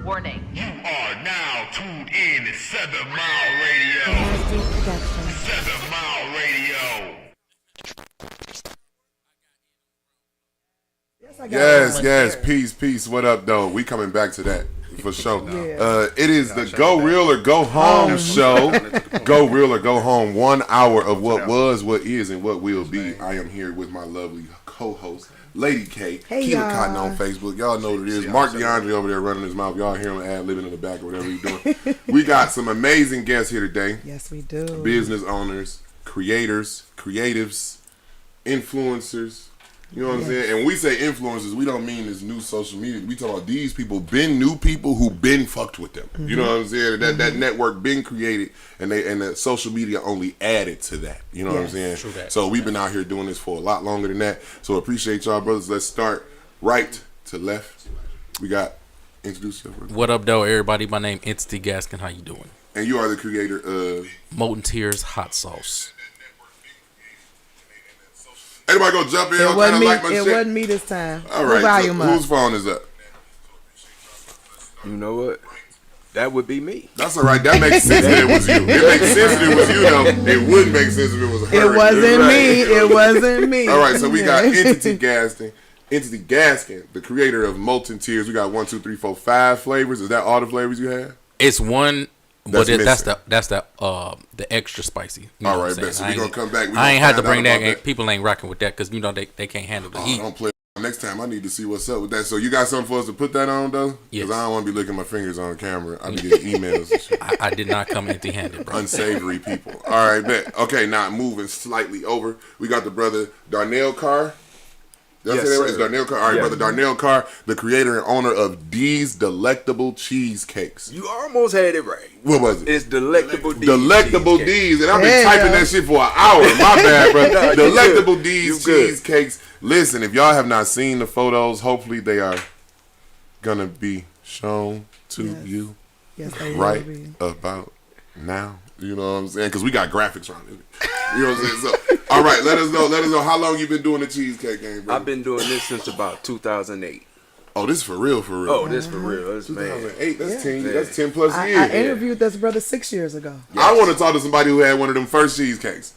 Warning. You are now tuned in to 7 Mile Radio. 7 Mile Radio. Yes, peace. What up, though? We coming back to that for sure. It is the Go Real or Go Home show. Go Real or Go Home. 1 hour of what was, what is, and what will be. I am here with my lovely co-host, Lady K. Kela Cotton on Facebook. Y'all know what it is. Mark DeAndre over there running his mouth. Y'all hear him ad-libbing in the back or whatever he's doing. We got some amazing guests here today. Yes, we do. Business owners, creators, creatives, influencers. You know what I'm saying? And when we say influencers, we don't mean this new social media. We talk about these people, been new people who been fucked with them. You know what I'm saying? That network been created, and the social media only added to that. You know what I'm saying? True that. So we've been out here doing this for a lot longer than that. So appreciate y'all, brothers. Let's start right to left. We got introduce yourself. What up, though, everybody? My name is Entity Gaskin. How you doing? And you are the creator of Molten Tears Hot Sauce. Anybody gonna jump in? It wasn't me. Like my shit? Wasn't me this time. All right. Volume So up. whose phone is up? You know what? That would be me. That's all right. That makes sense that it was you. It makes sense that it was you, though. It wouldn't make sense if it was her. It wasn't me. It wasn't me. All right, so we got Entity Gaskin, the creator of Molten Tears. We got 1, 2, 3, 4, 5 flavors. Is that all the flavors you have? It's one, but That's that's the extra spicy. You know All what right, I'm bet. So saying? we gonna come back. I ain't had to bring that. People ain't rocking with that because you know they can't handle the heat. Don't play. Next time I need to see what's up with that. So you got something for us to put that on though? Yes. Because I don't want to be licking my fingers on camera. I be getting emails and shit. I did not come empty-handed, bro. Unsavory people. All right, bet. Okay, now moving slightly over. We got the brother Darnell Carr. Did I say that right? It's Darnell Carr. All right, brother Darnell Carr, the creator and owner of D's Delectable Cheesecakes. You almost had it right. What was it? It's Delectable D's. Delectable Cheesecake. D's. And I've been typing that shit for an hour. My bad, bro. No, you Delectable good. D's You good. Cheesecakes. Listen, if y'all have not seen the photos, hopefully they are gonna be shown to you Yes, they right will be. about now. You know what I'm saying? Because we got graphics around it. You know what I'm saying? So, all right, let us know how long you been doing the cheesecake game, bro. I've been doing this since about 2008. Oh, this for real, for real. Oh, this for real. This man. 2008. That's 10. Yeah. That's 10 plus I years. interviewed this brother 6 years ago. I want to talk to somebody who had one of them first cheesecakes.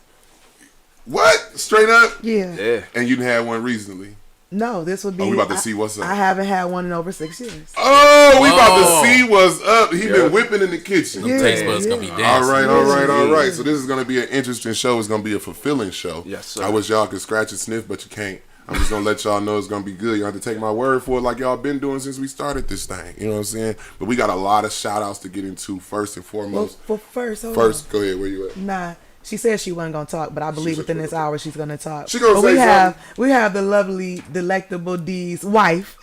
What? Straight up? Yeah. Yeah. And you done had one recently. No, this would be. Oh, we about to see what's up. I haven't had one in over 6 years. Oh, we about Whoa. to see what's up. He Yeah. been whipping in the kitchen. Them taste buds gonna be dancing. All right. So this is going to be an interesting show. It's going to be a fulfilling show. Yes, sir. I wish y'all could scratch and sniff, but you can't. I'm just going to let y'all know it's going to be good. You have to take my word for it like y'all been doing since we started this thing. You know what I'm saying? But we got a lot of shout outs to get into first and foremost. Well, first, hold First, go ahead. Where you at? on. Nah. She said she wasn't gonna talk, but I believe within this hour she's gonna talk. She gonna but say we have the lovely, delectable D's wife.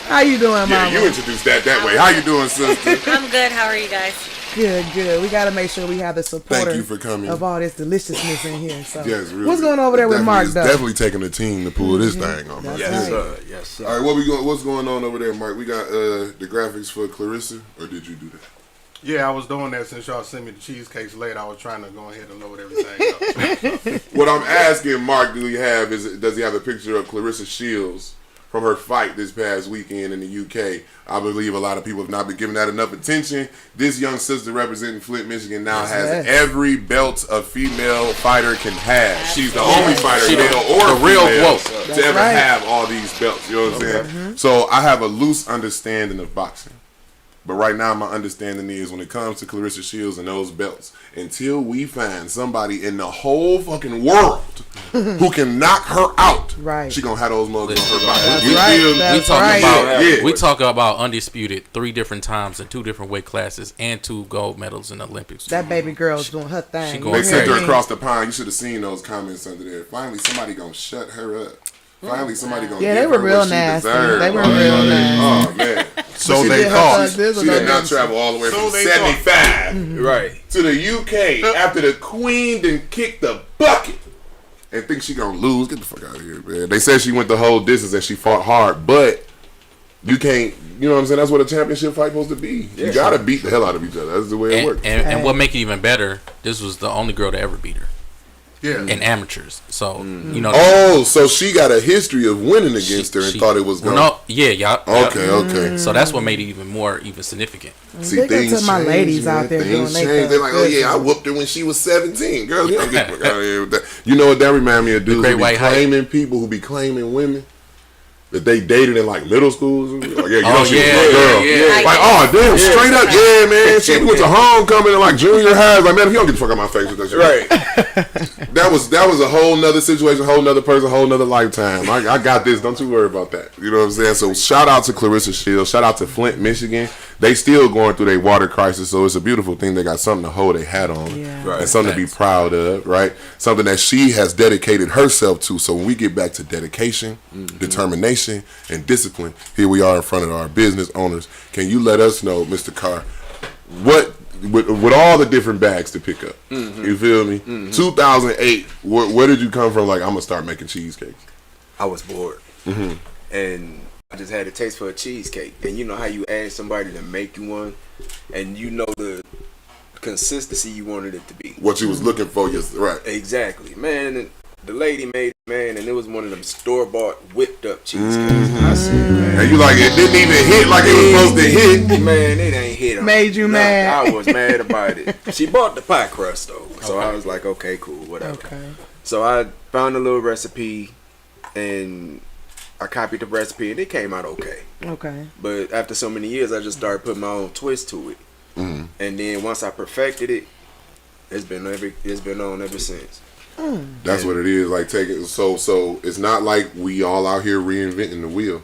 How you doing, Yeah, Mama? you introduced that way. How you doing, sister? I'm good. How are you guys? Good. We gotta make sure we have the support Thank you for coming. of all this deliciousness in here. So, Yes, really. what's going on over there with Mark? It's Though? definitely taking a team to pull this thing on. That's Bro. Yes, right. sir. Yes, sir. All right, what's going on over there, Mark? We got the graphics for Clarissa, or did you do that? Yeah, I was doing that since y'all sent me the cheesecakes late. I was trying to go ahead and load everything up. What I'm asking Mark, does he have a picture of Clarissa Shields from her fight this past weekend in the UK? I believe a lot of people have not been giving that enough attention. This young sister representing Flint, Michigan now has every belt a female fighter can have. She's the only fighter, She male or the real female, quote. to ever right. have all these belts. You know what I'm saying? So I have a loose understanding of boxing. But right now, my understanding is when it comes to Clarissa Shields and those belts, until we find somebody in the whole fucking world who can knock her out, Right. she gonna have those mugs on her body. That's We right. feel- That's We talking right. about Yeah. we talking about undisputed 3 different times in 2 different weight classes and 2 gold medals in the Olympics. That baby girl's doing her thing. she You going They hear sent her me? across the pond. You should have seen those comments under there. Finally, somebody gonna shut her up. Finally, somebody gonna Yeah, give they were her real what she nasty. deserved. They were Oh, real yeah. nasty. Oh man. So she did her thug this She or did that. not travel all the way So from they 75 Right. to the UK after the Queen done kicked the bucket and think she gonna lose. Get the fuck out of here, man. They said she went the whole distance and she fought hard, but you can't. You know what I'm saying? That's what a championship fight supposed to be. You gotta beat the hell out of each other. That's the way it works. And what make it even better, this was the only girl to ever beat her. and amateurs. So you know. Oh, so she got a history of winning against her and thought it was going. No, y'all. Okay. So that's what made it even significant. See, Big up things to my change, ladies man. out there Things doing change. They're like, oh yeah, I whooped her when she was 17. Girl, you don't get out of here with that. You know what that remind me of? Dudes who be claiming people who be claiming women that they dated in like middle schools. Like, yeah, you know she was my girl. Yeah. Like, oh damn, straight up, yeah, man. She went to homecoming in like junior high. Like, man, if you don't get the fuck out my face with that shit. Right. That was a whole nother situation, whole nother person, whole nother lifetime. I got this. Don't you worry about that. You know what I'm saying? So shout out to Clarissa Shields. Shout out to Flint, Michigan. They still going through their water crisis, so it's a beautiful thing. They got something to hold their hat on, and something to be proud of, right? Something that she has dedicated herself to. So when we get back to dedication, determination, and discipline, here we are in front of our business owners. Can you let us know, Mr. Carr, what with all the different bags to pick up? You feel me? 2008. Where did you come from? Like, I'm gonna start making cheesecakes. I was bored, and I just had a taste for a cheesecake. And you know how you ask somebody to make you one, and you know the consistency you wanted it to be. What you was looking for, right? Exactly, man. And the lady made it, man, and it was one of them store-bought, whipped-up cheesecakes. I said, man, And you like, it didn't even hit like it was supposed to hit. man, it ain't hit. Made you mad. I was mad about it. She bought the pie crust though, so I was like, okay, cool, whatever. Okay. So I found a little recipe, and I copied the recipe, and it came out okay. Okay. But after so many years, I just started putting my own twist to it, and then once I perfected it, it's been on ever since. That's what it is. Like, take it. So it's not like we all out here reinventing the wheel,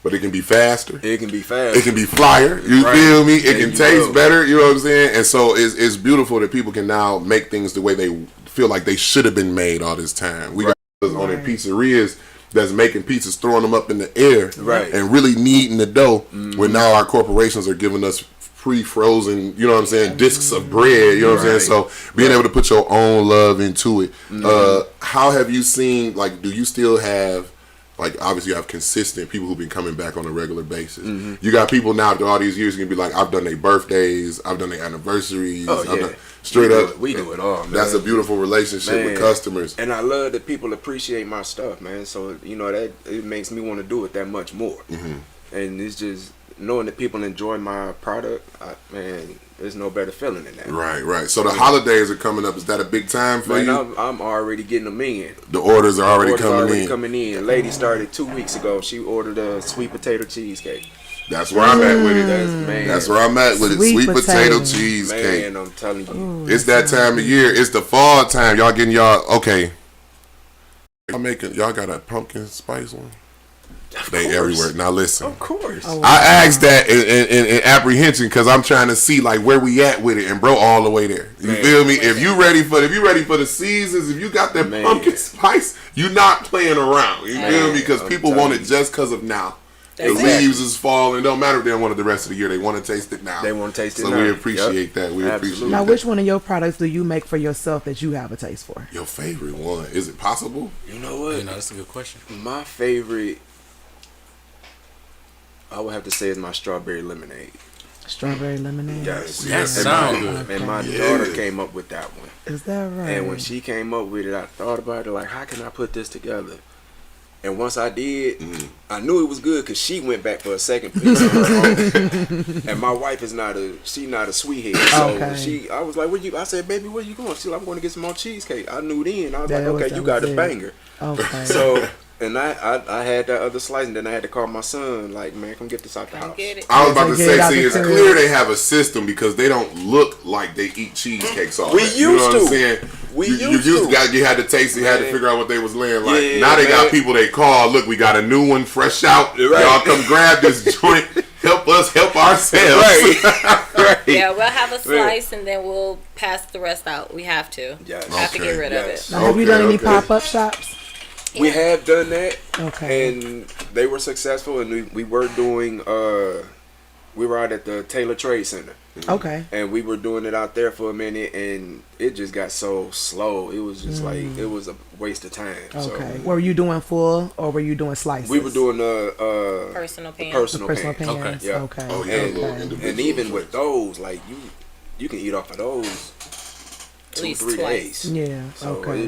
but it can be faster. It can be fast. It can be flyer. You feel me? It can taste better. You know what I'm saying? And so it's beautiful that people can now make things the way they feel like they should have been made all this time. We got on their pizzerias that's making pizzas, throwing them up in the air, and really kneading the dough. Where now our corporations are giving us pre-frozen, you know what I'm saying, discs of bread, you know what I'm saying? So being able to put your own love into it. How have you seen, like, do you still have, like, obviously you have consistent people who've been coming back on a regular basis. You got people now after all these years can be like, I've done their birthdays, I've done their anniversaries, straight up. We do it all, man. That's a beautiful relationship with customers. And I love that people appreciate my stuff, man. So, you know, that it makes me want to do it that much more. And it's just knowing that people enjoy my product, man, there's no better feeling than that. Right. So the holidays are coming up. Is that a big time for you? I'm already getting them in. The orders are already coming in. Lady started 2 weeks ago. She ordered a sweet potato cheesecake. That's where I'm at with it. That's where I'm at with it. Sweet potato cheesecake. Man, I'm telling you. It's that time of year. It's the fall time. Y'all getting okay. Y'all got a pumpkin spice one? They everywhere. Now listen. Of course. I asked that in apprehension because I'm trying to see like where we at with it, and bro, all the way there. You feel me? If you ready for the seasons, if you got that pumpkin spice, you not playing around. You feel me? Because people want it just because of now. The leaves is falling. Don't matter if they don't want it the rest of the year. They want to taste it now. They want to taste it now. So we appreciate that. We appreciate now, that. which one of your products do you make for yourself that you have a taste for? Your favorite one? Is it possible? You know what? You know, that's a good question. My favorite, I would have to say, is my strawberry lemonade. Strawberry lemonade? Yes. That sounds good. And my daughter came up with that one. Is that right? And when she came up with it, I thought about it like, how can I put this together? And once I did, I knew it was good because she went back for a second piece of her own. And my wife is not a sweethead. So I was like, I said, baby, where you going? She's like, I'm going to get some more cheesecake. I knew then. I was like, okay, you got a banger. Okay. So, and I had that other slice, and then I had to call my son, like, man, come get this out the house. I was about to say, see, it's clear they have a system because they don't look like they eat cheesecakes all day. You know what I'm saying? You had to taste it, had to figure out what they was laying like. Yeah, now they got people they call, look, we got a new one fresh out. Y'all come grab this joint. Help us help ourselves. Right. Yeah, we'll have a slice and then we'll pass the rest out. We have to. Yes. We have to get rid of it. Now, have you done any pop-up shops? We have done that. Okay. And they were successful, and we were doing, we were out at the Taylor Trade Center. Okay. And we were doing it out there for a minute, and it just got so slow. It was just like, it was a waste of time. Okay. So, were you doing full or were you doing slices? We were doing personal pan. Personal pans. Okay. Yeah. Okay. Oh, yeah, and even with those, like you can eat off of those at least 2-3 twice. days. Yeah. So Okay.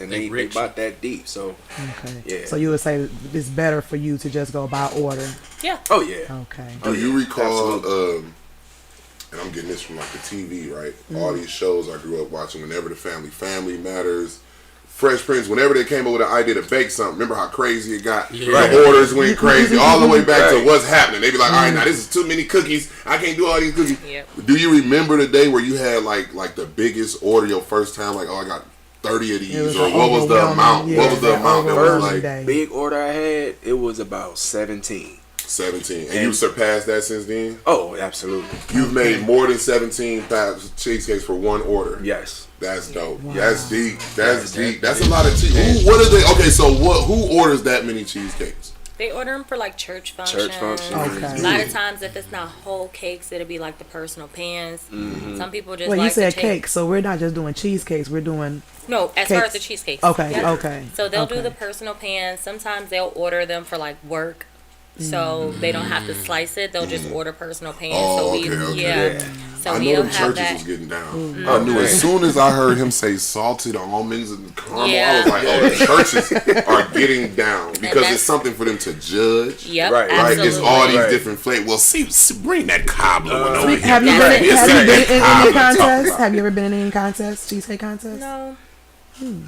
they rich. bought that deep. So Okay. Yeah. So you would say it's better for you to just go by order. Yeah. oh yeah. Okay. Do you recall? Absolutely. And I'm getting this from like the TV, right? All these shows I grew up watching. Whenever the Family Matters, Fresh Prince, whenever they came up with an idea to bake something, remember how crazy it got? Yeah. The orders went crazy, all the way back to Right. what's happening. They be like, all right, now this is too many cookies. I can't do all these cookies. Yep. Do you remember the day where you had like the biggest order your first time? Like, oh, I got 30 of It these, was or what was the overwhelming, amount? yeah, What was the that amount that was overwhelming like day. Big order I had, it was about 17. 17? And you surpassed that since then? Oh, absolutely. You've made more than 17 cheesecakes for one order. Yes. That's dope. Wow. That's deep. That's deep. That's a deep. lot of cheese. What are they? Okay, so who orders that many cheesecakes? They order them for like church functions. Church functions. Okay. A lot of times, if it's not whole cakes, it'll be like the personal pans. Some people just Well, like you said to take, cake, so we're not just doing cheesecakes. We're doing No, as far Cakes. as the cheesecakes. okay, Yeah. okay. So they'll do okay. the personal pans. Sometimes they'll order them for like work, so they don't have to slice it. They'll just order personal pans. Oh, so okay. yeah. So I know we'll them have churches that. was getting down. I knew as soon as I heard him say salted almonds and caramel, Yeah. I was like, oh, the churches are getting down because that's- it's something for them to judge. Yep, Right, right. Right, absolutely. it's all these Right. different flavors. Well, see, bring that cobbler one over here. Have you That's been, it. have you been in any Cobbler talking contests? about. Have you ever been in any contests? Cheesecake contests? No.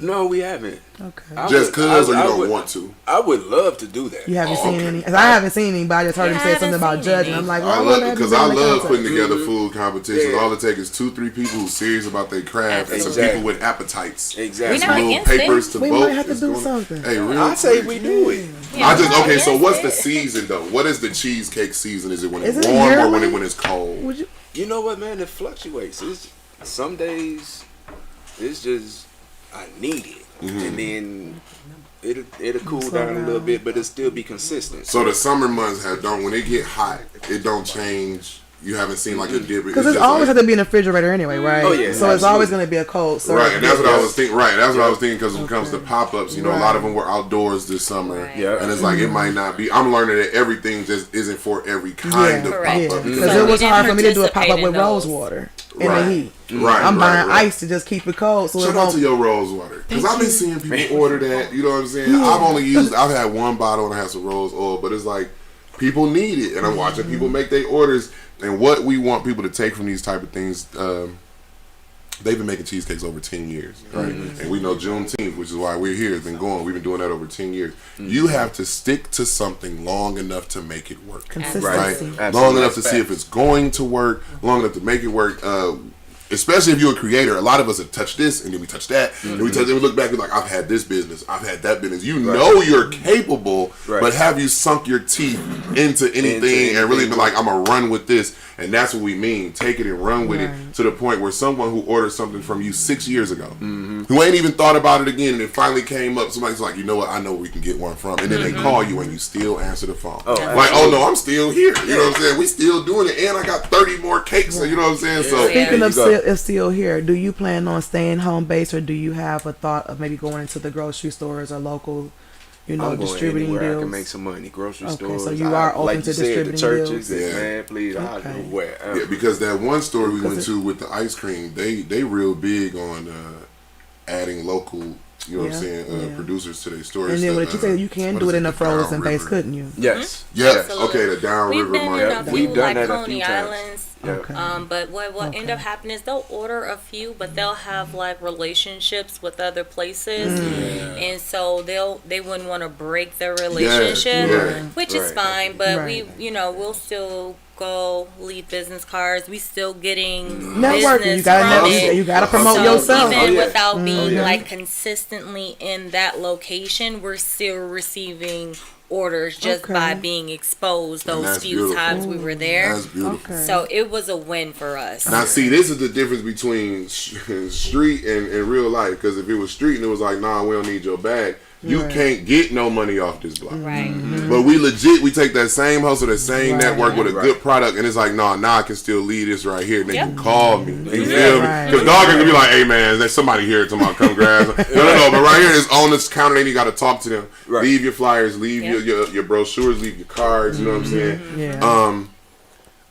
No, we haven't. Okay. I Just would- cause, or you I don't would- want to? I would love to do that. You haven't Oh, seen okay. any? 'Cause I haven't seen any, but I just heard him Yeah, I say something haven't about seen judging. any. I'm like, I well, love I because I love putting together. together food competitions. Yeah. All it takes is 2-3 people who's serious about their craft and some Exactly. people with appetites. Exactly. We're not Little against it. papers to We vote. might have to is do going- something. Hey, real I say quick. we do it. I just Yeah, okay. So yes, what's the it. season though? What is the cheesecake season? Is it when it's Isn't it warm or yearly? when it's cold? Would you? You know what, man? It fluctuates. It's some days it's just I need it, and then it'll cool Slow down a little bit, but it'll still be consistent. So the summer months don't when it get hot, it don't change. You haven't seen like a dip. Because it's always have to be in the refrigerator anyway, right? Oh, yeah, So it's always absolutely. going to be a cold serve. Right, and that's what I Yes. was thinking. Right, that's what I was thinking because when it comes to pop ups, you know, a lot of them were outdoors this summer, Right. Yeah. and it's like it might not be. I'm learning that everything just isn't for every kind of Correct. pop up. Because So it we was didn't hard for me to do a pop up participate with in rose those. water in Right. the heat. Right, I'm right, buying right. ice to just keep it cold, so it Shout out to won't. your rose water because I've been seeing people order that. You know what I'm saying? I've had one bottle and I had some rose oil, but it's like people need it, and I'm watching people make their orders. And what we want people to take from these type of things, they've been making cheesecakes over 10 years, right? And we know Juneteenth, which is why we're here, has been going. We've been doing that over 10 years. You have to stick to something long enough to make it work. Consistency. Right? Absolutely. Long enough to That's see if it's going to work, long enough to make it work. Especially if you're a creator, a lot of us have touched this and then we touch that, and we touch. And we look back, we're like, I've had this business, I've had that business. You know you're capable, Right. but have you sunk your teeth into anything and really been like, I'm gonna run with this? And that's what we mean. Take it and run with it to the point where someone who ordered something from you 6 years ago, who ain't even thought about it again, and it finally came up, somebody's like, you know what, I know where we can get one from, and then they call you and you still answer the phone. Like, oh no, I'm still here. You know what I'm saying? We still doing it, and I got 30 more cakes. So you know what I'm saying? So Speaking of There you go. still here, do you plan on staying home base, or do you have a thought of maybe going into the grocery stores or local, I'm going distributing anywhere I deals? can make some money. Grocery Okay, stores. so you are open like to you said, the distributing churches. deals? Yeah. Man, please, I'll Okay. do wherever. yeah, because that one store we went Because to with the ice cream, they real big on adding local, you know what I'm Yeah, saying, yeah. producers to their stores. And then what you say, you can what do is it in the a frozen base, Downriver? couldn't you? Yes. Yeah, Absolutely. okay, the downriver We've been in market. a few We've done like that a Coney few times. Islands. Yeah. Okay. But what end up happening is they'll order a few, but they'll have like relationships with other places, and so they wouldn't want to break their relationship, yeah. which is Right. fine. But Right. we'll still go leave business cards. We still getting Networking, business you gotta from network, it. you gotta promote So yourself. even Oh, yeah. without being yeah. like consistently in that location, we're still receiving orders just Okay. by being exposed And those that's few beautiful. times we were there. That's beautiful. Okay. So it was a win for us. Now, see, this is the difference between street and real life. Because if it was street and it was like, nah, we don't need your bag, you Right. can't get no money off this block. Right. But we take that same hustle, that same Right. network with a Right. good product, and it's like, nah, now I can still lead this right here. And they Yep. can call me. You Yeah. feel me? Right. Because dog ain't gonna be like, hey man, there's somebody here tomorrow, come grab some. No. But right here, it's on this counter, then you gotta talk to them. Right. Leave your flyers, leave Yeah. your brochures, leave your cards, you know what I'm saying? Yeah.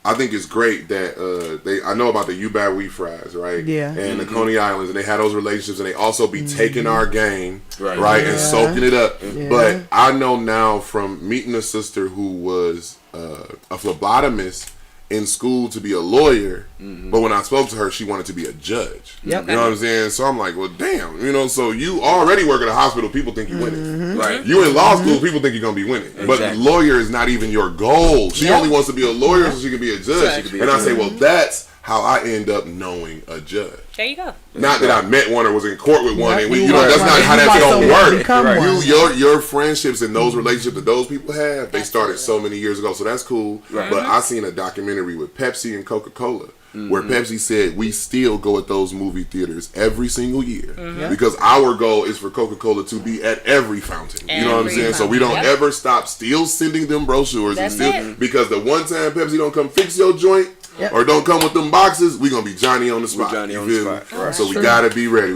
I think it's great that I know about the You Bad We Fries, right? Yeah. And the Coney Islands, and they had those relationships, and they also be taking our game, right, and soaking it up. Yeah. But I know now from meeting a sister who was a phlebotomist in school to be a lawyer, but when I spoke to her, she wanted to be a judge. Yep. You know what I'm saying? So I'm like, well, damn. You know, so you already work at a hospital, people think you winning. Right. You in law school, people think you're going to be winning. But lawyer is not even your goal. She only wants to be a lawyer so she can be a judge. And I say, well, that's how I end up knowing a judge. There you go. Not that I met one or was in court with one, and You that's not how that's gonna work. Right. Your friendships and those relationships that those people have, they started so many years ago, so that's cool. Right. But I seen a documentary with Pepsi and Coca-Cola where Pepsi said we still go at those movie theaters every single year because our goal is for Coca-Cola to be at every fountain. You know what I'm saying? So we don't ever stop still sending them brochures because the one time Pepsi don't come fix your joint. Or don't come with them boxes, we gonna be Johnny on the spot. Right. So we gotta be ready.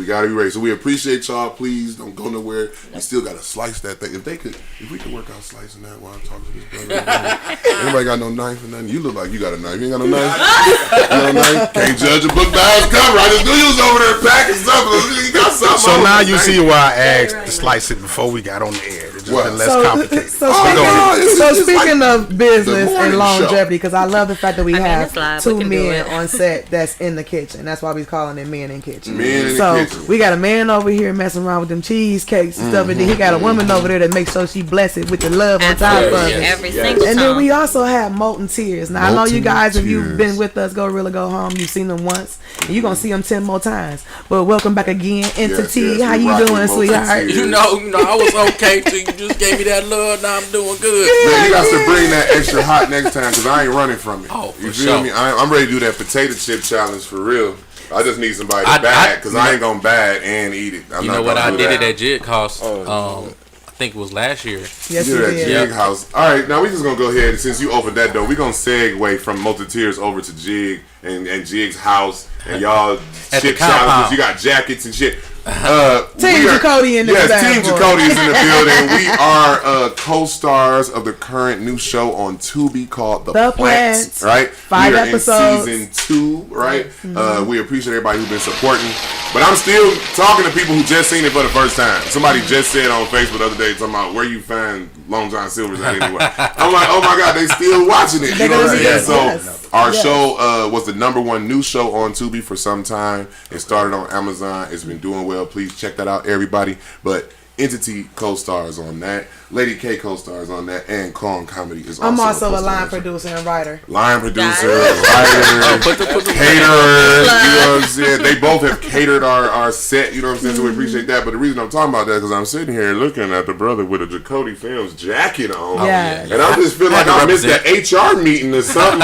So we appreciate y'all. Please don't go nowhere. You still gotta slice that thing. If we could work out slicing that while I'm talking to this brother. Anybody got no knife or nothing? You look like you got a knife. You ain't got no knife. You got a knife? Can't judge a book by its cover. I just knew you was over there packing stuff. You got something. So now you see why I asked to slice it before we got on the air. It's just been less complicated. So speaking of business the and morning longevity, because I love the fact that we it's have live. We two can do men it. on set that's in the kitchen. That's why we calling it men in kitchen. Men in so the kitchen. we got a man over here messing around with them cheesecakes and stuff, and then he got a woman over there that makes sure she bless it with the love on top of it. Every single And time. then we also have Molten Tears. Now I know you Molten guys, if you've Tears. been with us, Go Real or Go Home, you've seen them once, and you're gonna see them 10 more times. But welcome back again, Entity. yes, How we you rock with doing, Molten sweetheart? Tears. You know, I was okay till you just gave me that love. Now I'm doing good. Man, you got to bring that extra hot next time because I ain't running from it. Oh, for you feel sure. me? I'm ready to do that potato chip challenge for real. I just need somebody I- to bag I- because I ain't gonna bag and eat it. I'm You not know what? gonna I do did that. it at Jig House. I think it was last year. Yes, You you do that did. Jig Yeah. House. All right, now we just gonna go ahead. Since you opened that door, we gonna segue from Multiteers over to Jig and Jig's house and y'all At the chip challenges. compound. You got jackets and shit. Team Jacoby in this Yes, bad Team boy. Jacoby is in the building. We are co-stars of the current new show on Tubi called The Plants, right? 5 we are episodes. in season 2, right? We appreciate everybody who's been supporting. But I'm still talking to people who just seen it for the first time. Somebody just said on Facebook the other day, talking about where you find Long John Silver's at anyway. I'm like, oh my God, they still watching it. You know what I'm saying? So our show was the #1 new show on Tubi for some time. It started on Amazon. It's been doing well. Please check that out, everybody. But Entity co-stars on that. Lady K co-stars on that. And Kong Comedy is also I'm also a co-star line on that. producer and writer. Line producer, Put writer, the caterer, you know what I'm saying? They both have catered our set, you know what I'm saying? So we appreciate that. But the reason I'm talking about that is because I'm sitting here looking at the brother with a Jacoby Films jacket on. Yes. And I just feel like I missed the HR meeting or something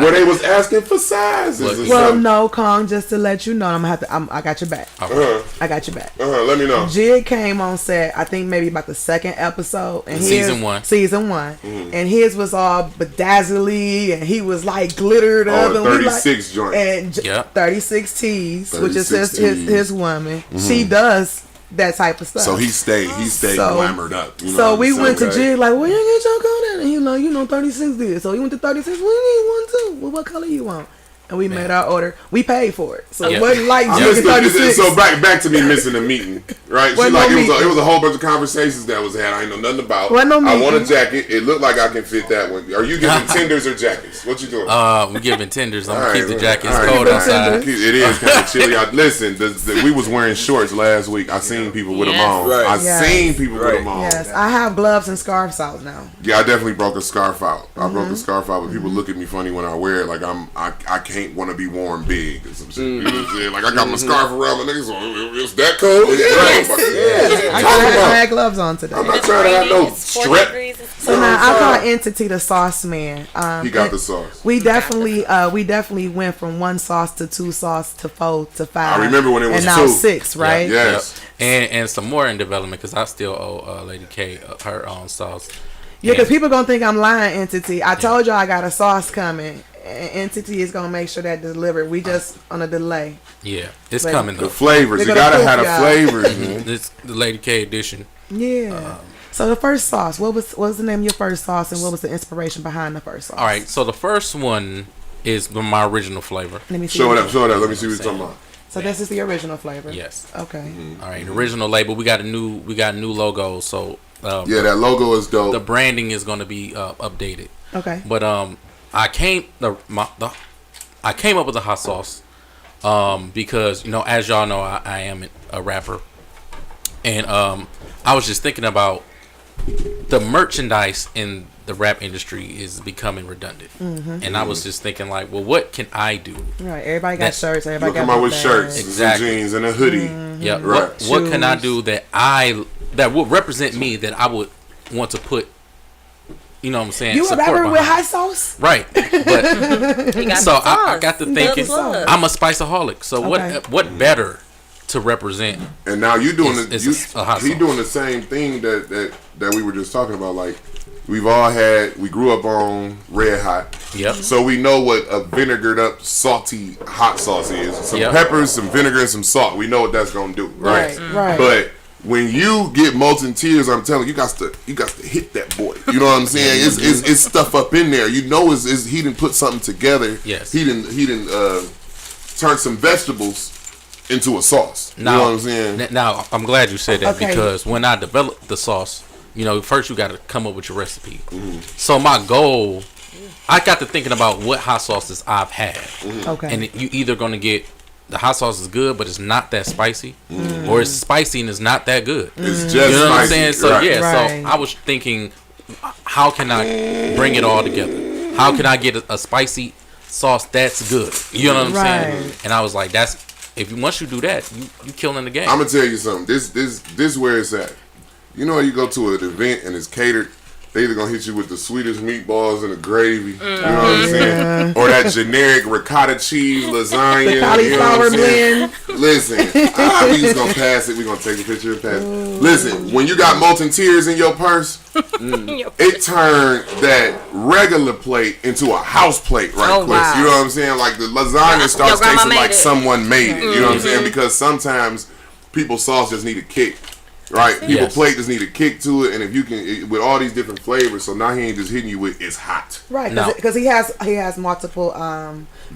where they was asking for sizes or Well, something. no, Kong, just to let you know, I'm gonna have to. I got your back. I got your back. Let me know. Jig came on set, I think maybe about the second episode, and Season one. season one, and his was all bedazzly, and he was like glittered up, and 36 joint. and Yeah. 36 T's, which is 36 his woman. She does that type of stuff. So he stayed So- glamored up. You know So what we I'm went to saying? Jig like, where you get your coat at? And you know 36 did. So he went to 36. We need one too. Well, what color you want? And we made our order. We paid for it, so Yeah. it wasn't like I Jig missed at the- 36. So back to me missing a meeting, right? She Wasn't like no it meeting. was a whole bunch of conversations that was had. I ain't know nothing about. Wasn't no I want a meeting. jacket. It looked like I can fit that one. Are you giving tenders or jackets? What you doing? We giving tenders. I'm gonna All keep right, the all jacket. right, It's all right, cold all right. outside. It is kind of chilly. Listen, we was wearing shorts last week. I seen people with them Yes. on. Right. I Yes. seen people with them on. Yes, I have gloves and scarves out now. Yeah, I definitely broke a scarf out. I broke Mm-hmm. a scarf out, but people look at me funny when I wear it. Like I can't want to be worn big or some shit. You know what I'm saying? Like I got my scarf around my niggas. So it's that cold? Yeah. I had gloves on today. I'm not trying to have no It's 40 strep. degrees. So now I call Entity the sauce man. He got the sauce. We definitely went from 1 sauce to 2 sauce to 4 to 5. I remember when it was and now 2. 6, right? Yes. And some more in development because I still owe Lady K her own sauce. Yeah, because And- people gonna think I'm lying, Entity. I told y'all I got a sauce coming. And Entity is gonna make sure that delivered. We just on a delay. Yeah, it's Like, coming The though. flavors. They're You gonna gotta cook have the y'all. flavors, man. This the Lady K edition. Yeah. So the first sauce, what was the name of your first sauce, and what was the inspiration behind the first sauce? All right, so the first one is my original flavor. Let me see. Show it up. Let me see what you're talking about. So this is the original flavor. Yes. Okay. All right, the original label. We got a new logo. So Yeah, that logo is dope. the branding is going to be updated. Okay. But I came up with the hot sauce because as y'all know, I am a rapper, and I was just thinking about the merchandise in the rap industry is becoming redundant, and I was just thinking like, well, what can I do? Right. Everybody got shirts. You'll Everybody got come out with bags. shirts, Exactly. some jeans, and a hoodie. Yeah. Right. What can I do that would represent me, that I would want to put? You know what I'm saying? You a support rapper with behind. hot sauce? Right. But He got so the I sauce. got to He thinking, got the sauce. I'm a spiceaholic. So Okay. what better to represent? And now you doing It's a hot he sauce. doing the same thing that we were just talking about. Like we grew up on Red Hot. Yep. So we know what a vinegared up salty hot sauce is. Some Yep. peppers, some vinegar, and some salt. We know what that's gonna do, right? Right. But when you get molten tears, I'm telling you, you got to hit that boy. You know what I'm saying? It's stuff up in there. You know, he didn't put something together. Yes. He didn't turn some vegetables into a sauce. You know what I'm saying? Now, I'm glad you said that Okay. because when I developed the sauce, first you got to come up with your recipe. So my goal, I got to thinking about what hot sauces I've had. Okay. And you either going to get the hot sauce is good, but it's not that spicy, or it's spicy and it's not that good. It's just You know what I'm spicy, saying? So right. yeah, Right. so I was thinking, how can I bring it all together? How can I get a spicy sauce that's good? You know what I'm saying? Right. And I was like, once you do that, you killing the game. I'm gonna tell you something. This where it's at. You know, you go to an event and it's catered. They either gonna hit you with the sweetest meatballs and the gravy, you know what I'm saying, or that generic ricotta cheese lasagna. The you know cauliflower what I'm saying? blend. Listen, we just gonna pass it. We gonna take a picture and pass it. Listen, when you got molten tears in your purse, it turned that regular plate into a house plate right Oh, quick. wow. You know what I'm saying? Like the lasagna starts Your grandma tasting made like it. someone made it. You know what I'm saying? Because sometimes people's sauce just need a kick. Right, people's Yes. plate just need a kick to it, and if you can, with all these different flavors, so now he ain't just hitting you with it's hot. Right, No. because he has multiple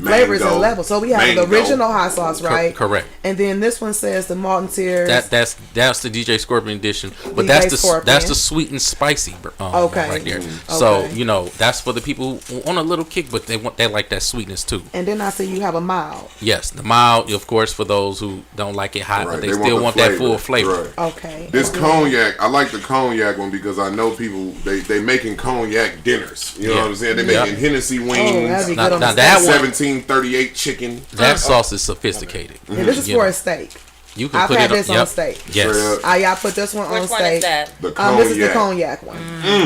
flavors and levels. So we have Mango. the original hot sauce, right? Correct. And then this one says the malt and tears. That's the DJ Scorpion edition, but DJ that's Scorpion. the sweet and spicy Okay. right there. Mm. So Okay. that's for the people who want a little kick, but they like that sweetness too. And then I see you have a mild. Yes, the mild, of course, for those who don't like it hot, Right, but they they still want want the that flavor. full flavor. Right. Okay. This And then- cognac, I like the cognac one because I know people they making cognac dinners. You know Yeah. what I'm saying? They Yeah. making Hennessy Oh, that'd wings, be Now- good on now the that steak. one- 1738 chicken. That sauce is sophisticated. Yeah, this is You for know, a steak. You can I've put had it this on yep. steak. Yes. Straight up. Y'all put this one on Which steak. one is that? The cognac. This is the cognac one.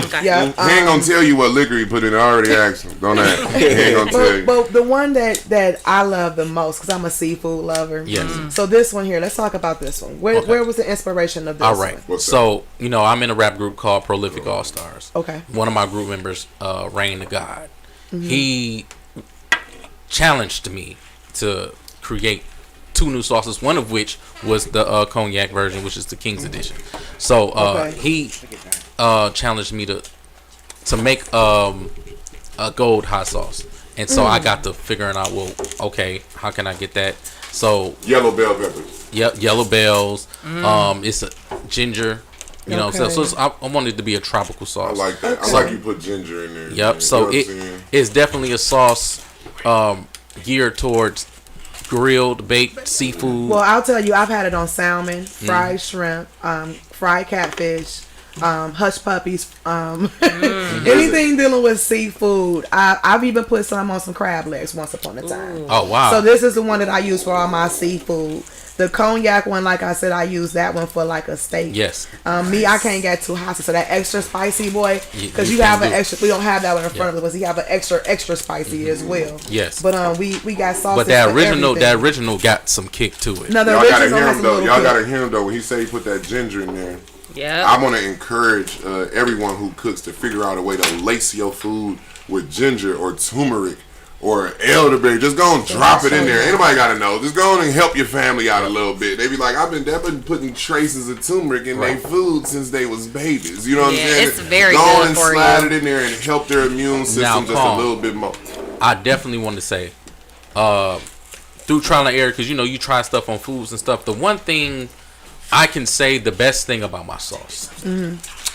Okay. Yeah. He ain't gonna tell you what liquor he put in. I already asked him. Don't ask him. He ain't gonna tell you. But the one that I love the most, because I'm a seafood lover. Yes. So this one here, let's talk about this one. Where was the inspiration of this All right. one? What's So, I'm in a rap group called Prolific All Stars. Okay. One of my group members, Rain the God, Mm-hmm. he challenged me to create 2 new sauces, one of which was the cognac version, which is the King's edition. So Okay. he challenged me to make a gold hot sauce. And so I got to figuring out, well, okay, how can I get that? So Yellow bell peppers. yellow bells. It's a ginger. So Okay. I wanted it to be a tropical I sauce. like that. I like you put ginger in there. Yep. You So know what I'm saying? it's definitely a sauce geared towards grilled, baked seafood. Well, I'll tell you, I've had it on salmon, Mm. fried shrimp, fried catfish, hush puppies, anything dealing with seafood. I've even put some on some crab legs once upon a time. Oh wow. So this is the one that I use for all my seafood. The cognac one, like I said, I use that one for like a steak. Yes. Me, I can't get too hot, so that extra spicy boy, because You you have can an do. extra. We don't have that one in front Yeah. of us. You have an extra spicy as well. Yes. But we got sauces. But that for original everything. got some kick to it. No, the Y'all gotta original hear has him a though. little Y'all kick. gotta hear him though. When he say he put that ginger in there, Yeah. I want to encourage everyone who cooks to figure out a way to lace your food with ginger or turmeric or elderberry. Just go and drop it in there. Anybody got to know. Just go on and help your family out a little bit. They be like, I've been putting traces of turmeric in their food since they was babies. You know what I'm saying? It's very go good on and for slide you. it in there and help their immune system just a little bit more. I definitely want to say, through trial and error, because you try stuff on foods and stuff. The one thing I can say, the best thing about my sauce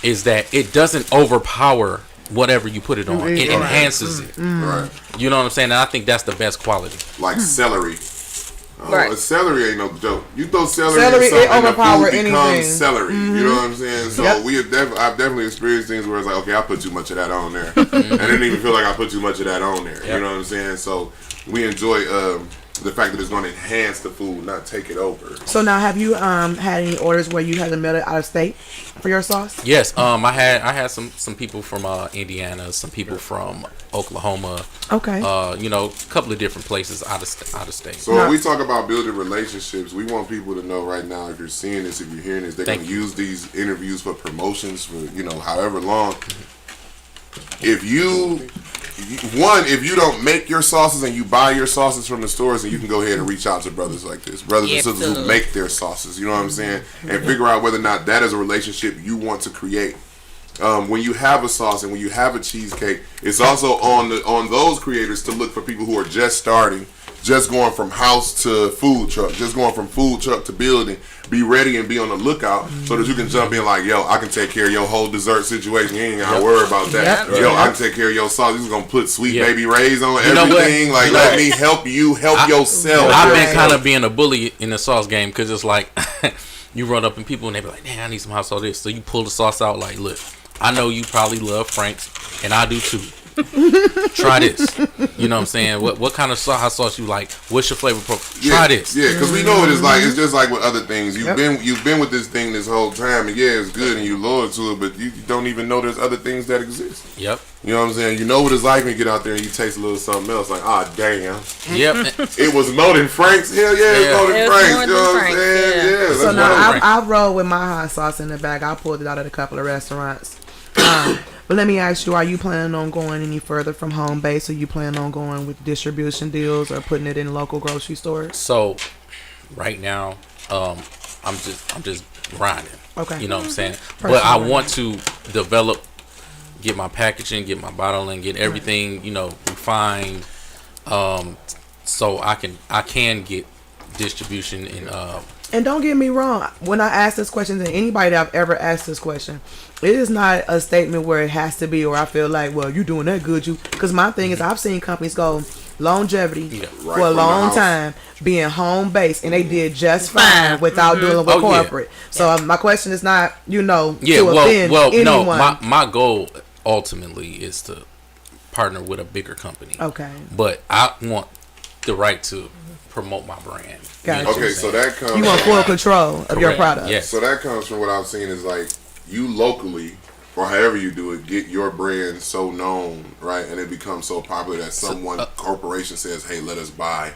is that it doesn't overpower whatever you put it on. It enhances it. Right. You know what I'm saying? And I think that's the best quality. Like celery. Right. Celery ain't no joke. You throw celery Celery, in something, it overpower the food becomes anything. celery. You know what I'm saying? So I've definitely experienced things where it's like, okay, I put too much of that on there. I didn't even feel like I put too much of that on there. You know what I'm saying? So we enjoy the fact that it's going to enhance the food, not take it over. So now, have you had any orders where you had to mail it out of state for your sauce? Yes, I had some people from Indiana, some people from Oklahoma. Okay. A couple of different places out of state. So when we talk about building relationships, we want people to know right now, if you're seeing this, if you're hearing this, they're going to use these interviews for promotions for, however long. If you don't make your sauces and you buy your sauces from the stores, and you can go ahead and reach out to brothers like this, brothers and sisters who make their sauces, you know what I'm saying, and figure out whether or not that is a relationship you want to create. When you have a sauce and when you have a cheesecake, it's also on those creators to look for people who are just starting, just going from house to food truck, just going from food truck to building. Be ready and be on the lookout so that you can jump in like, yo, I can take care of your whole dessert situation. You ain't gotta worry about that. Yo, I can take care of your sauce. This is gonna put Sweet Baby Ray's on everything. Like, let me help you help yourself. I've been kind of being a bully in the sauce game, because it's like you run up and people and they be like, "Man, I need some hot sauce." This, so you pull the sauce out like, "Look, I know you probably love Frank's, and I do too. Try this." You know what I'm saying? What kind of hot sauce you like? What's your flavor profile? Try this. Yeah, because we know what it's like. It's just like with other things. You've been with this thing this whole time, and it's good, and you loyal to it, but you don't even know there's other things that exist. Yep. You know what I'm saying? You know what it's like when you get out there and you taste a little something else. Like, damn. Yep. It was more than Frank's. Hell yeah, it was more than Frank's. You know what I'm saying? Yeah. So now I roll with my hot sauce in the bag. I pulled it out at a couple of restaurants. But let me ask you, are you planning on going any further from home base? Or you planning on going with distribution deals or putting it in local grocery stores? So right now, I'm just grinding. Okay. You know what I'm saying? But I want to develop, get my packaging, get my bottling, get everything, refined, so I can get distribution in And don't get me wrong, when I ask this question to anybody that I've ever asked this question, it is not a statement where it has to be, or I feel like, well, you're doing that good, because my thing is, I've seen companies go longevity for a long time, being home based, and they did just fine without dealing with corporate. So my question is not, to offend anyone. No, my goal ultimately is to partner with a bigger company. Okay. But I want the right to promote my brand. Gotcha. Okay, so that comes. You want full control of your product. Yes. So that comes from what I've seen is like you locally, or however you do it, get your brand so known, right, and it becomes so popular that someone corporation says, "Hey, let us buy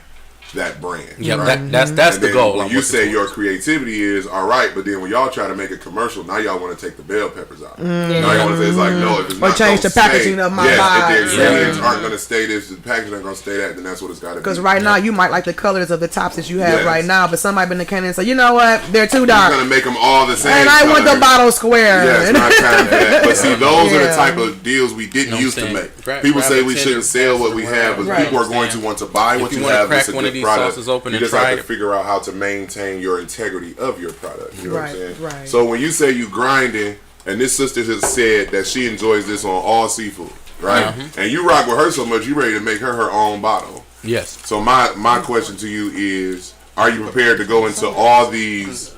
that brand." Yeah, right? that's the goal. When you say your creativity is all right, but then when y'all try to make a commercial, now y'all want to take the bell peppers out. Now y'all want to say it's like, no, if it's or not change the packaging of my vibe. If the ingredients aren't going to stay this, the packaging aren't going to stay that, then that's what it's got to be. Because right now you might like the colors of the tops that you have right now, but somebody been in the can and say, you know what, they're too dark. You're going to make them all the same. And I want the bottle square. Yeah, it's not time for that. But see, those are the type of deals we didn't used to make. People say we shouldn't sell what we have, but people are going to want to buy what you have. It's a good product. You just have to figure out how to maintain your integrity of your product. You know what I'm saying? Right. So when you say you grinding, and this sister has said that she enjoys this on all seafood, right? And you rock with her so much, you ready to make her own bottle. Yes. So my question to you is, are you prepared to go into all these,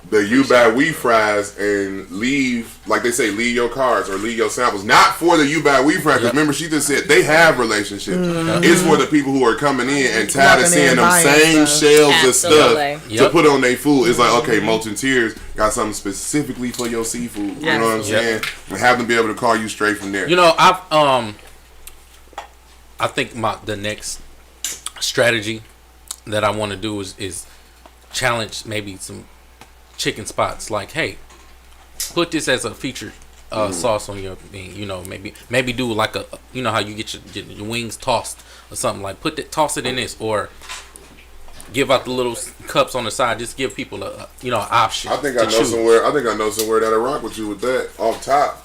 the you buy we fries, and leave, like they say, leave your cards or leave your samples, not for the you buy we fries, because remember she just said they have relationships. It's for the people who are coming in and tired of seeing them same shelves of stuff to put on their food. It's like, okay, Molten Tears got something specifically for your seafood. You know what I'm saying? And have them be able to call you straight from there. I think the next strategy that I want to do is challenge maybe some chicken spots, like, hey, put this as a featured sauce on your thing. You know, maybe do like a, you know how you get your wings tossed or something, like toss it in this, or give out the little cups on the side. Just give people a option. I think I know somewhere that'll rock with you with that. Off top,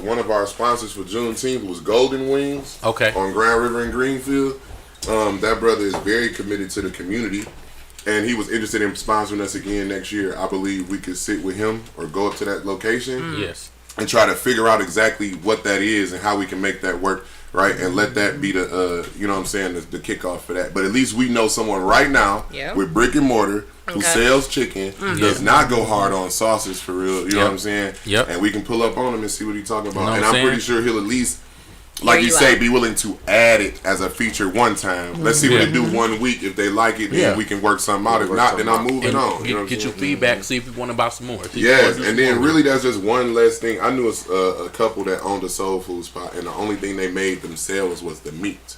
one of our sponsors for Juneteenth was Golden Wings. Okay. On Grand River in Greenfield. That brother is very committed to the community, and he was interested in sponsoring us again next year. I believe we could sit with him or go up to that location. Yes. And try to figure out exactly what that is and how we can make that work, right? And let that be the, you know what I'm saying, the kickoff for that. But at least we know someone right now with brick and mortar who sells chicken, does not go hard on sauces for real, you know what I'm saying? Yep. And we can pull up on him and see what he's talking about. You know and what I'm pretty sure he'll at least, like you say, be willing to add it as a feature one time. Let's see what they do 1 week. If they like it, then we can work something out. If not, then I'm moving on. You know get your feedback, see if you want to buy some more. Yes, and then really that's just one less thing. I knew a couple that owned a soul food spot, and the only thing they made themselves was the meat.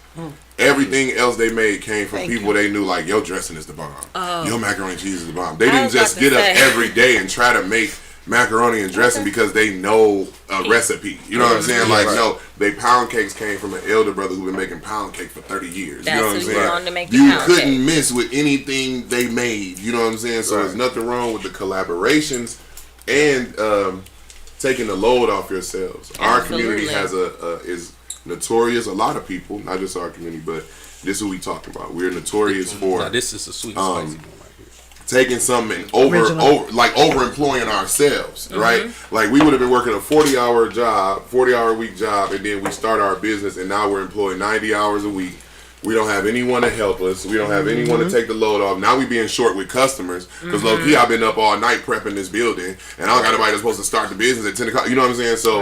Everything else they made came from people they knew, like, your dressing is the bomb. Your macaroni and cheese is the bomb. They didn't just get up every day and try to make macaroni and dressing because they know a recipe. You know what I'm saying? Like, no, they pound cakes came from an elder brother who been making pound cake for 30 years. That's you know what I'm saying? To make You couldn't miss with anything they made. You know what I'm saying? So there's nothing wrong with the collaborations and taking the load off yourselves. Our community has is notorious. A lot of people, not just our community, but this is what we talking about. We're notorious for. Now, this is a sweet spicy one. Taking something and overemploying ourselves, right? Like we would have been working a 40-hour week job, and then we start our business, and now we're employed 90 hours a week. We don't have anyone to help us. We don't have anyone to take the load off. Now we being short with customers because low key I've been up all night prepping this building, and I don't got nobody that's supposed to start the business at 10 o'clock. You know what I'm saying? So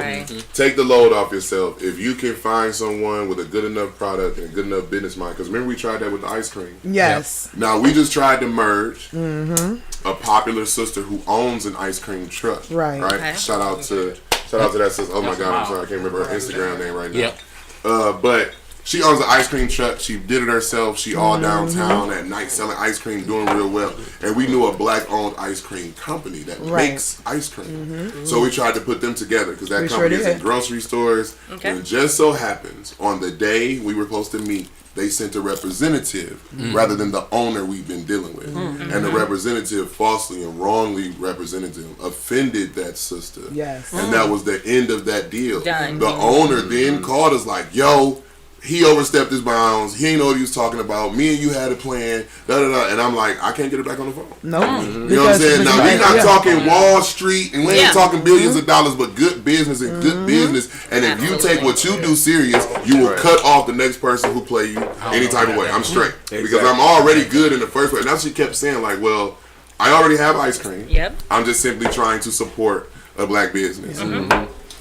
take the load off yourself. If you can find someone with a good enough product and a good enough business mind, because remember we tried that with the ice cream. Yes. Yep. Now we just tried to merge a popular sister who owns an ice cream truck. Right. Okay. Shout out to that sister. Oh my God, I'm sorry, I can't remember her Instagram name right now. But she owns an ice cream truck. She did it herself. She all downtown at night selling ice cream, doing real well. And we knew a black-owned ice cream company that makes ice cream. So we tried to put them together because that company is in grocery stores. And just so happens, on the day we were supposed to meet, they sent a representative rather than the owner we've been dealing with. And the representative falsely and wrongly represented him, offended that sister. Yes. And that was the end of that deal. Done. The owner then called us like, yo, he overstepped his bounds. He ain't know what he was talking about. Me and you had a plan. And I'm like, I can't get it back on the phone. No. You know what I'm saying? Now, we're not talking Wall Street and we ain't talking billions of dollars, but good business and good business. And if you take what you do serious, you will cut off the next person who play you any type of way. I'm straight. Because I'm already good in the first place. And that's what she kept saying, like, well, I already have ice cream. I'm just simply trying to support a black business.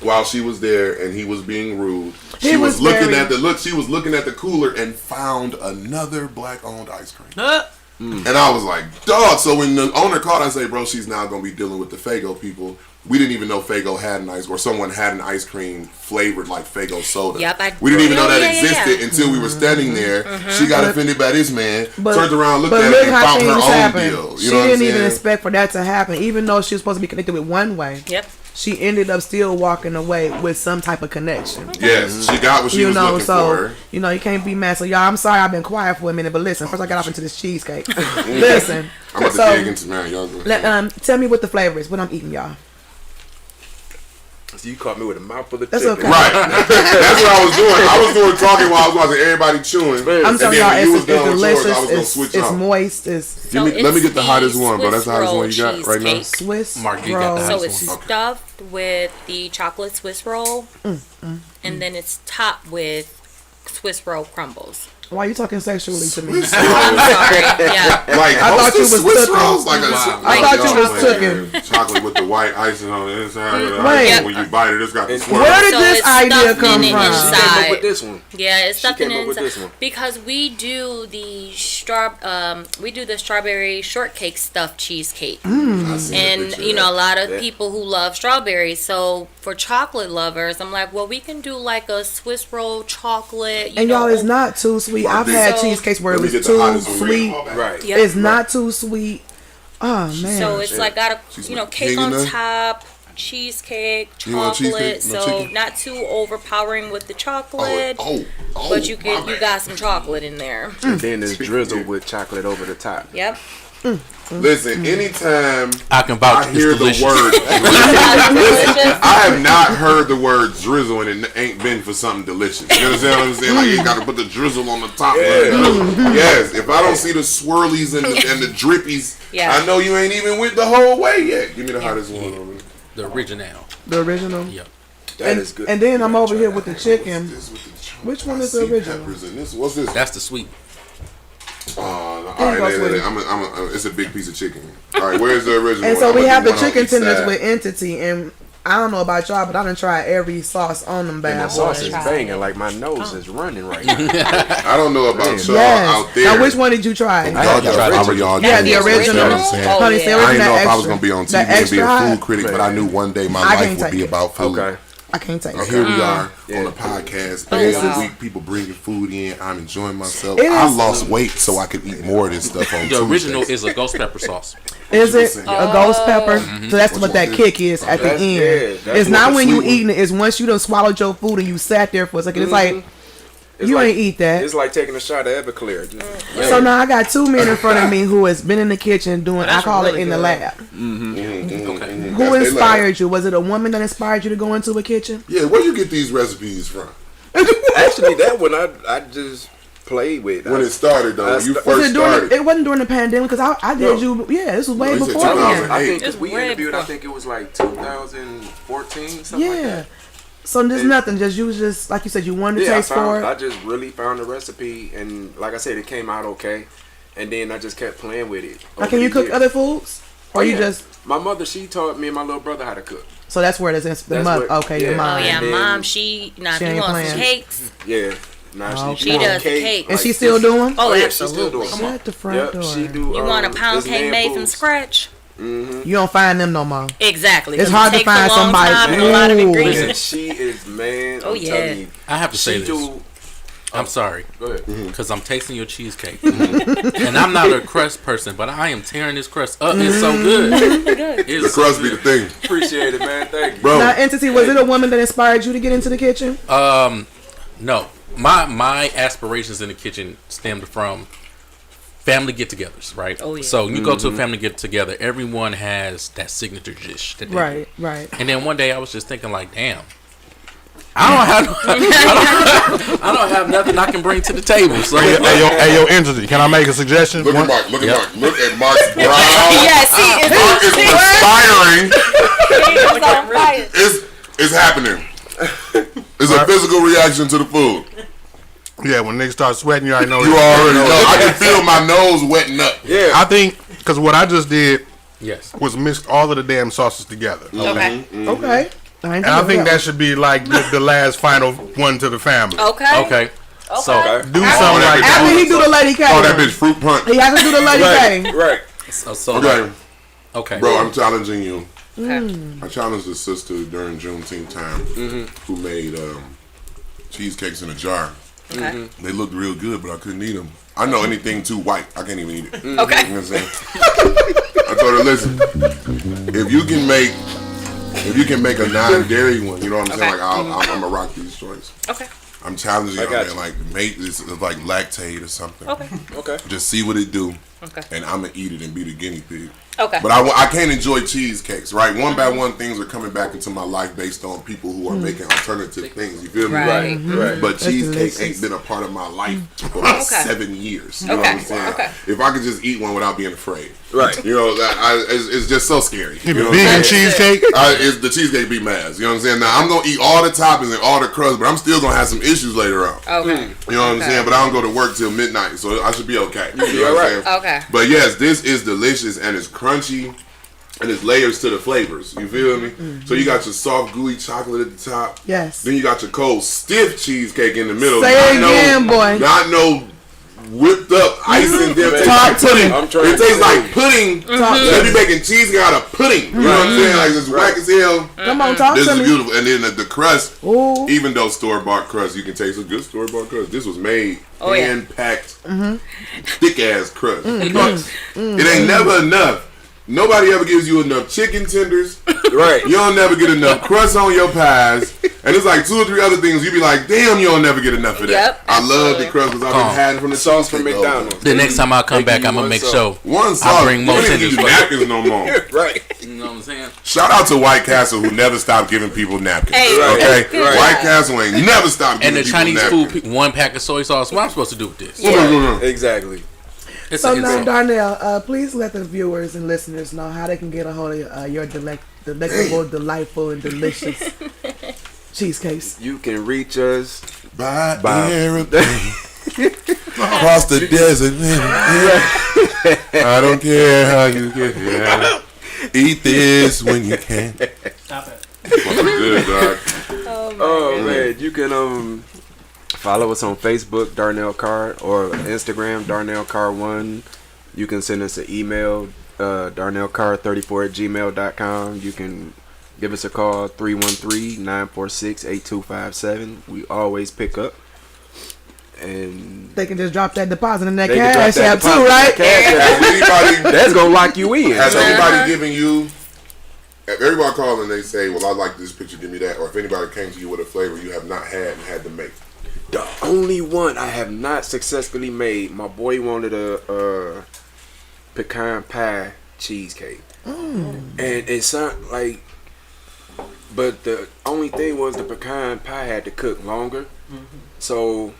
While she was there and he was being rude, she was looking at the cooler and found another black-owned ice cream. And I was like, dog. So when the owner called, I say, bro, she's now gonna be dealing with the Faygo people. We didn't even know Faygo had an or someone had an ice cream flavored like Faygo soda. We didn't even know that existed until we were standing there. She got offended by this man, turned around, looked at it, and found her own deal. She didn't even expect for that to happen, even though she was supposed to be connected with one way. She ended up still walking away with some type of connection. Yes, she got what she was looking for. You know, you can't be mad. So, y'all, I'm sorry I've been quiet for a minute, but listen, first I got off into this cheesecake. Listen. I'm about to dig into man, y'all. Tell me what the flavor is, what I'm eating, y'all. So you caught me with a mouthful of That's chicken. okay. Right. That's what I was doing. I was doing talking while I was watching everybody chewing. I'm telling y'all, it's delicious. I was gonna switch it's off. Moist. Let me get the hottest one, bro. That's the hottest one you got right now. Swiss Mark, you got the So hottest it's one. stuffed with the chocolate Swiss roll, and then it's topped with Swiss roll crumbles. Why are you talking sexually to me? I'm sorry. Yeah. Like, I thought you was Swiss cooking. rolls? Like I thought you was cooking. Chocolate with the white icing on the inside. Wait. When you bite it, it's got the swirl. Where did So this it's idea stuffed come in from? inside. She came up with this one. Yeah, it's stuffed in came up with this inside one. because we do the strawberry shortcake stuffed cheesecake, and you know a lot of people who love strawberries. So for chocolate lovers, I'm like, well, we can do like a Swiss roll chocolate. And y'all, it's not too sweet. I've had cheesecakes where it was too sweet. Right. It's not too sweet. Oh man. So it's like got a cake on top, cheesecake, You want chocolate, cheesecake? No so chicken? not too overpowering with the chocolate. Oh, But you my bad. got some chocolate in there. And then it's drizzled with chocolate over the top. Yep. Listen, anytime I can vouch. I hear it's the delicious. word, Delicious. I have not heard the word drizzle and it ain't been for something delicious. You understand what I'm saying? Like you got to put the drizzle on the top. Yes, if I don't see the swirlies and the drippies, Yeah. I know you ain't even went the whole way yet. Give me the hottest one over there. The original. The original. Yep. That is good. And then I'm over here with the chicken. This with the chunk. Which one I is the see original? peppers in this. What's this? That's the sweet. All There you go, right, sweetie. it's a big piece of chicken. All right, where's the original? And one? so I'm we gonna have do the one on chicken each tenders side. with entity, and I don't know about y'all, but I done tried every sauce on them And bad the boys. sauce is banging. Like my nose is running right now. I don't know about y'all Yes. out there. Now, which one did you try? Y'all had the got original. y'all. Yeah, the you know what I'm original. saying? Oh, Honey, yeah. say I didn't that know if I was extra. gonna be on The TV and be extra a hot. food critic, but I knew one day my I life can't would take be it. about food. Okay. I can't take And it. here we are Yeah. on the podcast Oh, every wow. week. People bringing food in. I'm enjoying myself. It I is- lost weight so I could eat more of this stuff on The original Tuesdays. is a ghost pepper sauce. Is it saying? a ghost pepper? So that's Which what one that is kick is at the That's- end. yeah, that's It's what not the when you sweet one- eating it. It's once you done swallowed your food and you sat there for a second. It's like It's you like- ain't eat that. It's like taking a shot of Everclear. So now I got two men in front of me who has been in the kitchen doing. I that's call really it in the good. lab. Mhm. Who That's they love. inspired you? Was it a woman that inspired you to go into a kitchen? Yeah, where you get these recipes from? Actually, that one I just played with. When it started though, when you Was first Was it during? started. It wasn't during the pandemic because I did No. you. Yeah, this was way No, he said before 2008. then. I think It's we way interviewed. I before. think it was like 2014, something like Yeah. that. So there's nothing. Just you was just like you said. You wanted to Yeah, taste for I it. just really found the recipe, and like I said, it came out okay. And then I just kept playing with it. Now, over can you the cook years. other foods, or you Yeah. just? My mother, she taught me and my little brother how to cook. So that's where it is. The That's mother. what- Okay, yeah. your Oh mom. yeah, And then- mom. She She he ain't wants some playing. cakes. Yeah. Now She does does the cake. And she still doing? Oh, yeah, she's still absolutely. doing. Shut the front Yep, door. she do. You want a pound it's cake man made from foods. scratch? You don't find them no more. Exactly. It's 'cause hard it to takes find a long somebody- time and a lot of Ooh. ingredients. And she is man. Oh, I'm yeah. telling you, I have to say she this. do. I'm sorry. Go ahead. Because I'm tasting your cheesecake. And I'm not a crust person, but I am tearing this crust up. It's so good. It's The so crust be the good. thing, Appreciate it, man. Thank you. bro. Now, entity, was it a woman that inspired you to get into the kitchen? No. My aspirations in the kitchen stemmed from family get-togethers, right? Oh, yeah. So you go to a family get-together, everyone has that signature dish that they Right, right. And then one day I was just thinking like, damn, I don't have nothing I can bring to the table. So Hey, yo, entity. Can I make a suggestion? Look at Mark. Look at Mark. Look at Mark's brow. Yes, Mark is perspiring. it's on fire. It's happening. It's a physical reaction to the food. Yeah, when niggas start sweating, you already know. You already know. I can feel my nose wetting up. Yeah. I think because what I just did yes. was mixed all of the damn sauces together, Okay. Okay. and I think that should be like the last final one to the family. Okay. Okay. So Do something like After that. he do the lady K. Oh, that bitch fruit punch. He has to do the lady K. Right. so Okay, like, okay. bro, I'm challenging you. Okay. I challenged a sister during Juneteenth time who made cheesecakes in a jar. Okay. They looked real good, but I couldn't eat them. I know anything too white, I can't even eat it. You Okay. know what I'm saying? I told her, listen, if you can make a non-dairy one, you know what I'm saying? Okay. Like I'm gonna rock these joints. Okay. I'm challenging you, got man. you. Like make this like lactate or something. Okay. Okay. Just see what it do, Okay. and I'm gonna eat it and be the guinea pig. Okay. But I can't enjoy cheesecakes, right? One by one, things are coming back into my life based on people who are making alternative things. You feel me? Right. Right. But cheesecake delicious. ain't been a part of my life for about Okay. 7 years. You know Okay. what I'm saying? Okay. If I could just eat one without being afraid, Right. you know, it's just so scary. You know what I'm Vegan saying? cheesecake. The cheesecake beat my ass. You know what I'm saying? Now I'm gonna eat all the toppings and all the crust, but I'm still gonna have some issues later on. Okay. You know what I'm Okay. saying? But I don't go to work till midnight, so I should be okay. You know what I'm saying? Okay. But yes, this is delicious and it's crunchy and it's layers to the flavors. You feel me? So you got your soft, gooey chocolate at the top. Yes. Then you got your cold, stiff cheesecake in the middle. Say it again, boy. Not no whipped up icing. It Talk to me. I'm trying It to tastes tell you. like pudding. Talk to They me. be making cheesecake out of pudding. You know what I'm saying? Like it's whack as hell. Come on, talk This to is me. beautiful. And then the crust, Ooh. even though store-bought crust, you can taste a good store-bought crust. This was made Oh, yeah. hand-packed, thick-ass crust. It ain't never enough. Nobody ever gives you enough chicken tenders. Right. Right. You don't never get enough crust on your pies. And it's like 2 or 3 other things. You be like, damn, you don't never get enough of that. Yep, I love the absolutely. crust because I've been had it from the Sauce from cheesecake McDonald's. oven. The next time I come back, I'm gonna make sure One sauce. I bring more We don't tenders use for you. napkins no more. Right. You know what I'm saying? Shout out to White Castle who never stopped giving people napkins. Hey, okay? right. White Castle ain't never stopped And giving the people Chinese napkins. food, 1 pack of soy sauce. What am I supposed to do with this? Exactly. It's So a, now, Darnell, please let the viewers and listeners know how they can get a hold of your delectable, delightful, and delicious cheesecakes. You can reach us. By airplane. Across the desert. I don't care how you get here. Eat this when you can. Stop it. Good, dog. Oh man, you can follow us on Facebook, Darnell Card, or Instagram, Darnell Card 1. You can send us an email, darnellcard34@gmail.com. You can give us a call, 313-946-8257. We always pick up. And They can just drop that deposit in that they can drop cash that app too, deposit right? Cash App. Has anybody, That's gonna lock you in. has anybody given you, if everybody call and they say, well, I like this picture, give me that, or if anybody came to you with a flavor you have not had and had to make? The only one I have not successfully made, my boy wanted a pecan pie cheesecake. And it sounded like, but the only thing was the pecan pie had to cook longer. So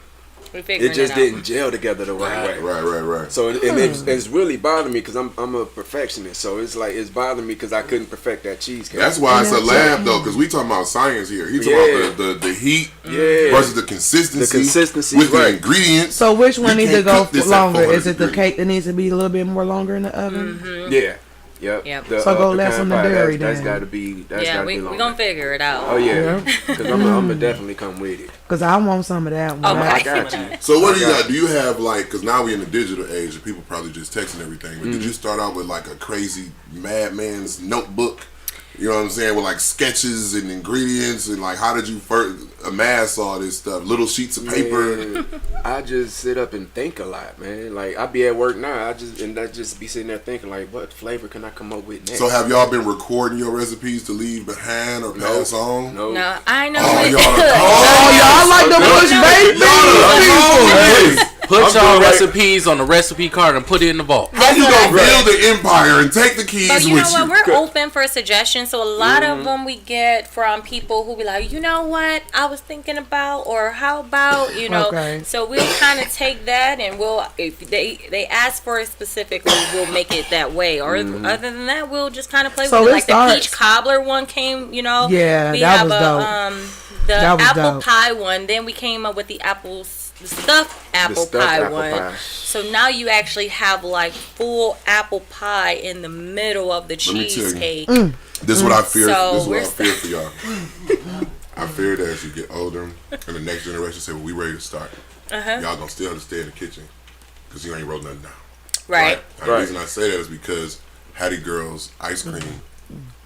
We figuring it just out. didn't gel together the right way. Right. So it's really bothering me because I'm a perfectionist. So it's like it's bothering me because I couldn't perfect that cheesecake. That's why it's a lab, though, because we talking about science here. He talking about the heat versus the consistency. The consistency, with the right. ingredients. So which one You needs to can't go cook this at longer? 400 Is it the degrees. cake that needs to be a little bit more longer in the oven? Yeah. Yep. Yep. So go less pecan on the pie, dairy That's then. got to be. That's Yeah, gotta we be longer. gonna figure it out. Oh yeah, because I'm gonna definitely come with it. Because I want some of that one. Oh, I right. got you. So what do you got? Do you have like, because now we in the digital age and people probably just texting everything, but did you start out with like a crazy madman's notebook? You know what I'm saying? With like sketches and ingredients and like how did you first amass all this stuff? Little sheets of paper. Man, I just sit up and think a lot, man. Like I be at work now, I just be sitting there thinking like, what flavor can I come up with next? So have y'all been recording your recipes to leave behind or pass on? No. No, I know. Oh, it. y'all are Oh, y'all like the push baby? Put I'm y'all doing like- recipes on the recipe card and put it in the vault. How you That's gonna what I build the empire and take the keys But you with know what? you? We're open for suggestions. So a lot of them we get from people who be like, you know what, I was thinking about, or how about, you know. Okay. So we'll kind of take that and we'll, if they ask for it specifically, we'll make it that way. Or other than that, we'll just kind of play So with it. it Like the starts- peach cobbler one came, you know. Yeah, we that have was a, dope. The That was apple dope. pie one. Then we came up with the stuffed apple stuffed pie apple one. pie. So now you actually have like full apple pie in the middle of the Let me tell you. cheesecake. This is what I fear. So This is what I we're fear for y'all. I fear that as you get older and the next generation say, well, we ready to start. Y'all gonna still have to stay in the kitchen because you ain't wrote nothing down. Right. And the reason I say that is because Hattie Girl's ice cream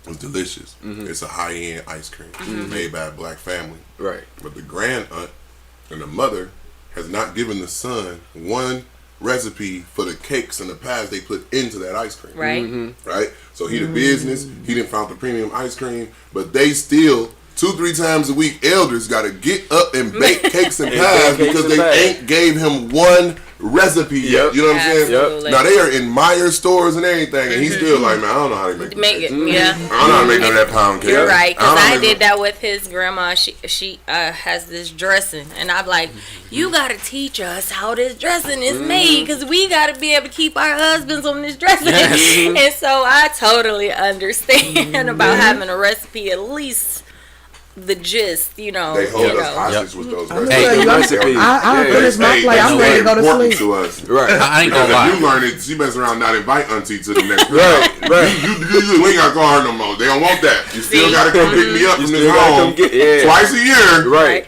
was delicious. It's a high-end ice cream made by a black family. Right. But the grand aunt and the mother has not given the son one recipe for the cakes and the pies they put into that ice cream. Right. Right? So he the business, he didn't found the premium ice cream, but they still 2-3 times a week elders gotta get up and bake cakes and pies bake cakes because and they pies. ain't gave him one recipe yet. Yep. You know what I'm saying? Absolutely. Now they are in Meyer stores and everything, and he's still like, man, I don't know how to make this Make it, cake. yeah. I don't know how to make none of that pound cake. You're right, because don't I know did that with his grandma. She has this dressing, and I'm like, you gotta teach us how this dressing is made, because we gotta be able to keep our husbands on this dressing. And so I totally understand about having a recipe, at least the gist, you know. They hold you us know. hostage with those I'm recipes. tell you, Recipe. I finished my Hey, plate. that's I'm ready to go to important sleep. to us. Right. I ain't Because gonna if you lie. learn it, she mess around not invite auntie to the next Right. We ain't gotta call her no more. They don't want that. You still gotta come pick me up from this still gotta home come get- yeah. twice a year. Right.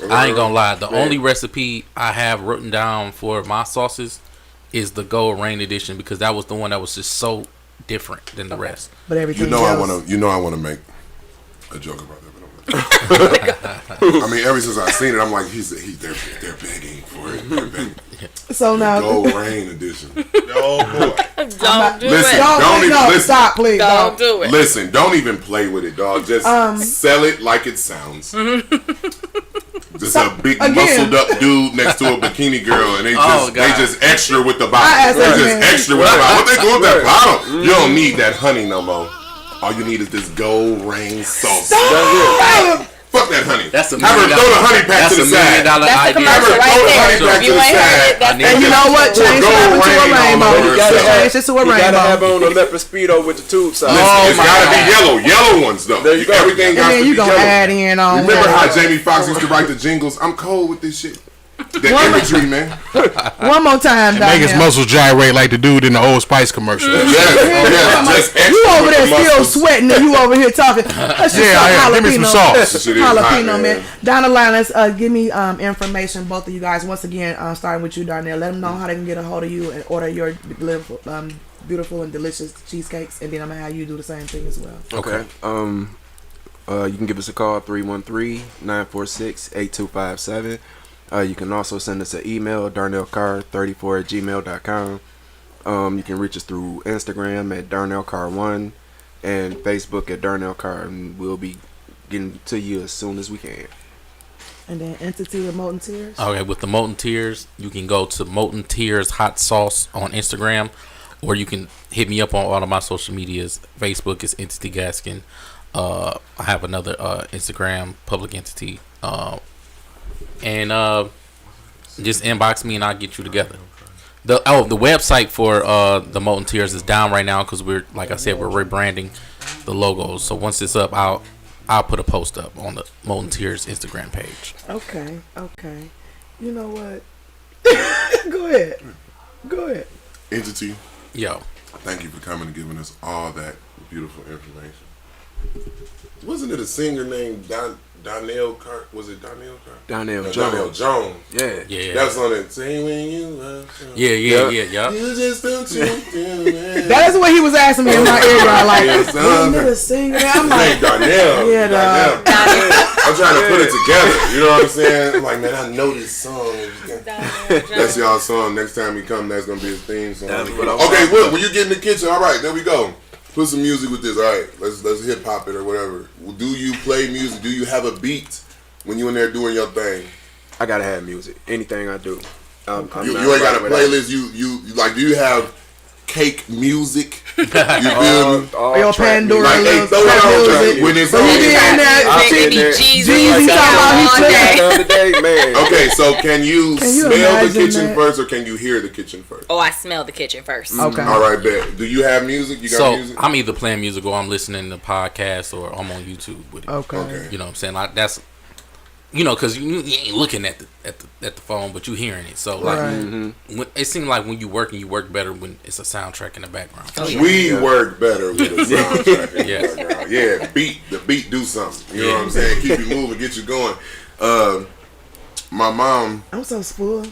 I ain't gonna lie. The only recipe I have written down for my sauces is the Gold Rain edition because that was the one that was just so different than the rest. But everything You know else. I wanna make a joke about that, but I'm not. I mean, ever since I seen it, I'm like, they're begging for it. They're begging. So now, Gold Rain edition. Oh boy. Don't do Listen, it. don't even listen. Stop, please. Don't do it. Listen, don't even play with it, dog. Just sell it like it sounds. Just a big muscled up dude next to a bikini girl, and they just extra with the bottle. They just extra with the bottle. What they do with that bottle? You don't need that honey no more. All you need is this Gold Rain sauce. Fuck that honey. That's a have her throw the honey pack to the side. $1 That's the idea. commercial right there. If you ain't heard it, that's And you know what? Change it up into a rainbow. Change it to a You gotta have rainbow. on a leopard speedo with the tube side. Listen, it's gotta be yellow. Yellow ones though. There you go. Everything got And then to you be gonna yellow. add in on. Remember how Jamie Foxx used to write the jingles? I'm cold with this shit. The imagery, man. One more time, Make his Danielle. muscles gyrate like the dude in the Old Spice commercial. Just extra You over with there the still muscles. sweating and you over here talking. Let's just Yeah, give me some sauce. This shit is hot, Jalapeno, man. man. Down the line, let's give me information, both of you guys. Once again, starting with you, Darnell. Let them know how they can get a hold of you and order your beautiful and delicious cheesecakes, and then I'm gonna have you do the same thing as well. Okay. You can give us a call 313-946-8257. You can also send us an email, darnellcar34@gmail.com. You can reach us through Instagram at darnellcar1 and Facebook at darnellcar, and we'll be getting to you as soon as we can. And then entity with Molten Tears. Okay, with the Molten Tears, you can go to Molten Tears Hot Sauce on Instagram, or you can hit me up on all of my social medias. Facebook is Entity Gaskin. I have another Instagram, Public Entity. And just inbox me and I'll get you together. The website for the Molten Tears is down right now because we're, like I said, we're rebranding the logos. So once it's up, I'll put a post up on the Molten Tears Instagram page. Okay. You know what? Go ahead. Entity, Yo, thank you for coming and giving us all that beautiful information. Wasn't it a singer named Donnell Carr? Was it Donnell Carr? Donnell Donnell Jones. Jones. Yeah. That's on it. Say when you love someone. yeah. You just don't you do that. That is what he was asking me in my ear, y'all. Like, Yeah, isn't son. it a singer? I'm His name like, Darnell. Yeah, Darnell. dog. I'm trying to put it together. You know what I'm saying? I'm like, man, I know this song. That's y'all's song. Next time he come, that's gonna be his theme song. That's what I'm Okay, Will, when you get in the kitchen, all right, there we go. Put some music with this. All right, let's hip hop it or whatever. Do you play music? Do you have a beat when you in there doing your thing? I gotta have music. Anything I do. I'm You not ain't got a right without- playlist. You like? Do you have cake music? You feel me? all Your trap Pandora Like, hey, loves throw it trap on music. when it's So on. you be in there, I've been Baby there. Jesus, Jeezy talking about he all flipping. day. The other day, man. Okay, so can you Can you smell the imagine kitchen that? first, or can you hear the kitchen first? Oh, I smell the kitchen first. Okay. All right, bet. Do you have music? You got so music? I'm either playing music or I'm listening to podcasts or I'm on YouTube with it. Okay. You know what I'm saying? Like that's, because you ain't looking at the phone, but you hearing it. So like, Right. when, it seems like when you work better when it's a soundtrack in the background. Oh, yeah. We work better with a soundtrack. in the Yes. background. Yeah, the beat do something. You know what I'm saying? Keep you moving, get you going. My mom, I'm so full.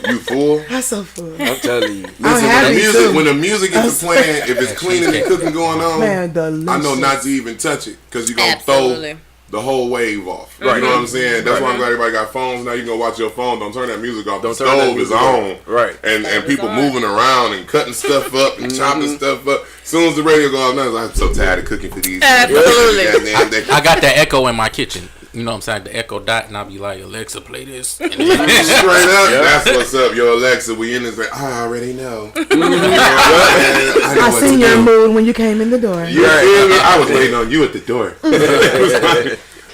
you full? I'm so full. I'm telling you. Listen, happy too. when the music is playing, if it's cleaning and cooking going on, Man, delicious. I know not to even touch it because you're gonna Absolutely. throw the whole wave off. You know what I'm saying? That's why I'm glad everybody got phones now. You can go watch your phone. Don't turn that music off. Don't The turn that stove is music on. off. Right. And people on. moving around and cutting stuff up and chopping stuff up. As soon as the radio goes off, now it's like, I'm so tired of cooking for these. Absolutely. Goddamn, I got that echo in my kitchen. You know what I'm saying? The echo dot, and I'll be like, Alexa, play this. And then, Straight up, that's what's up, yo, Alexa. We in this. Like, I already know. I know I what seen to your do. mood when you came in the door. You feel me? I was waiting on you at the door.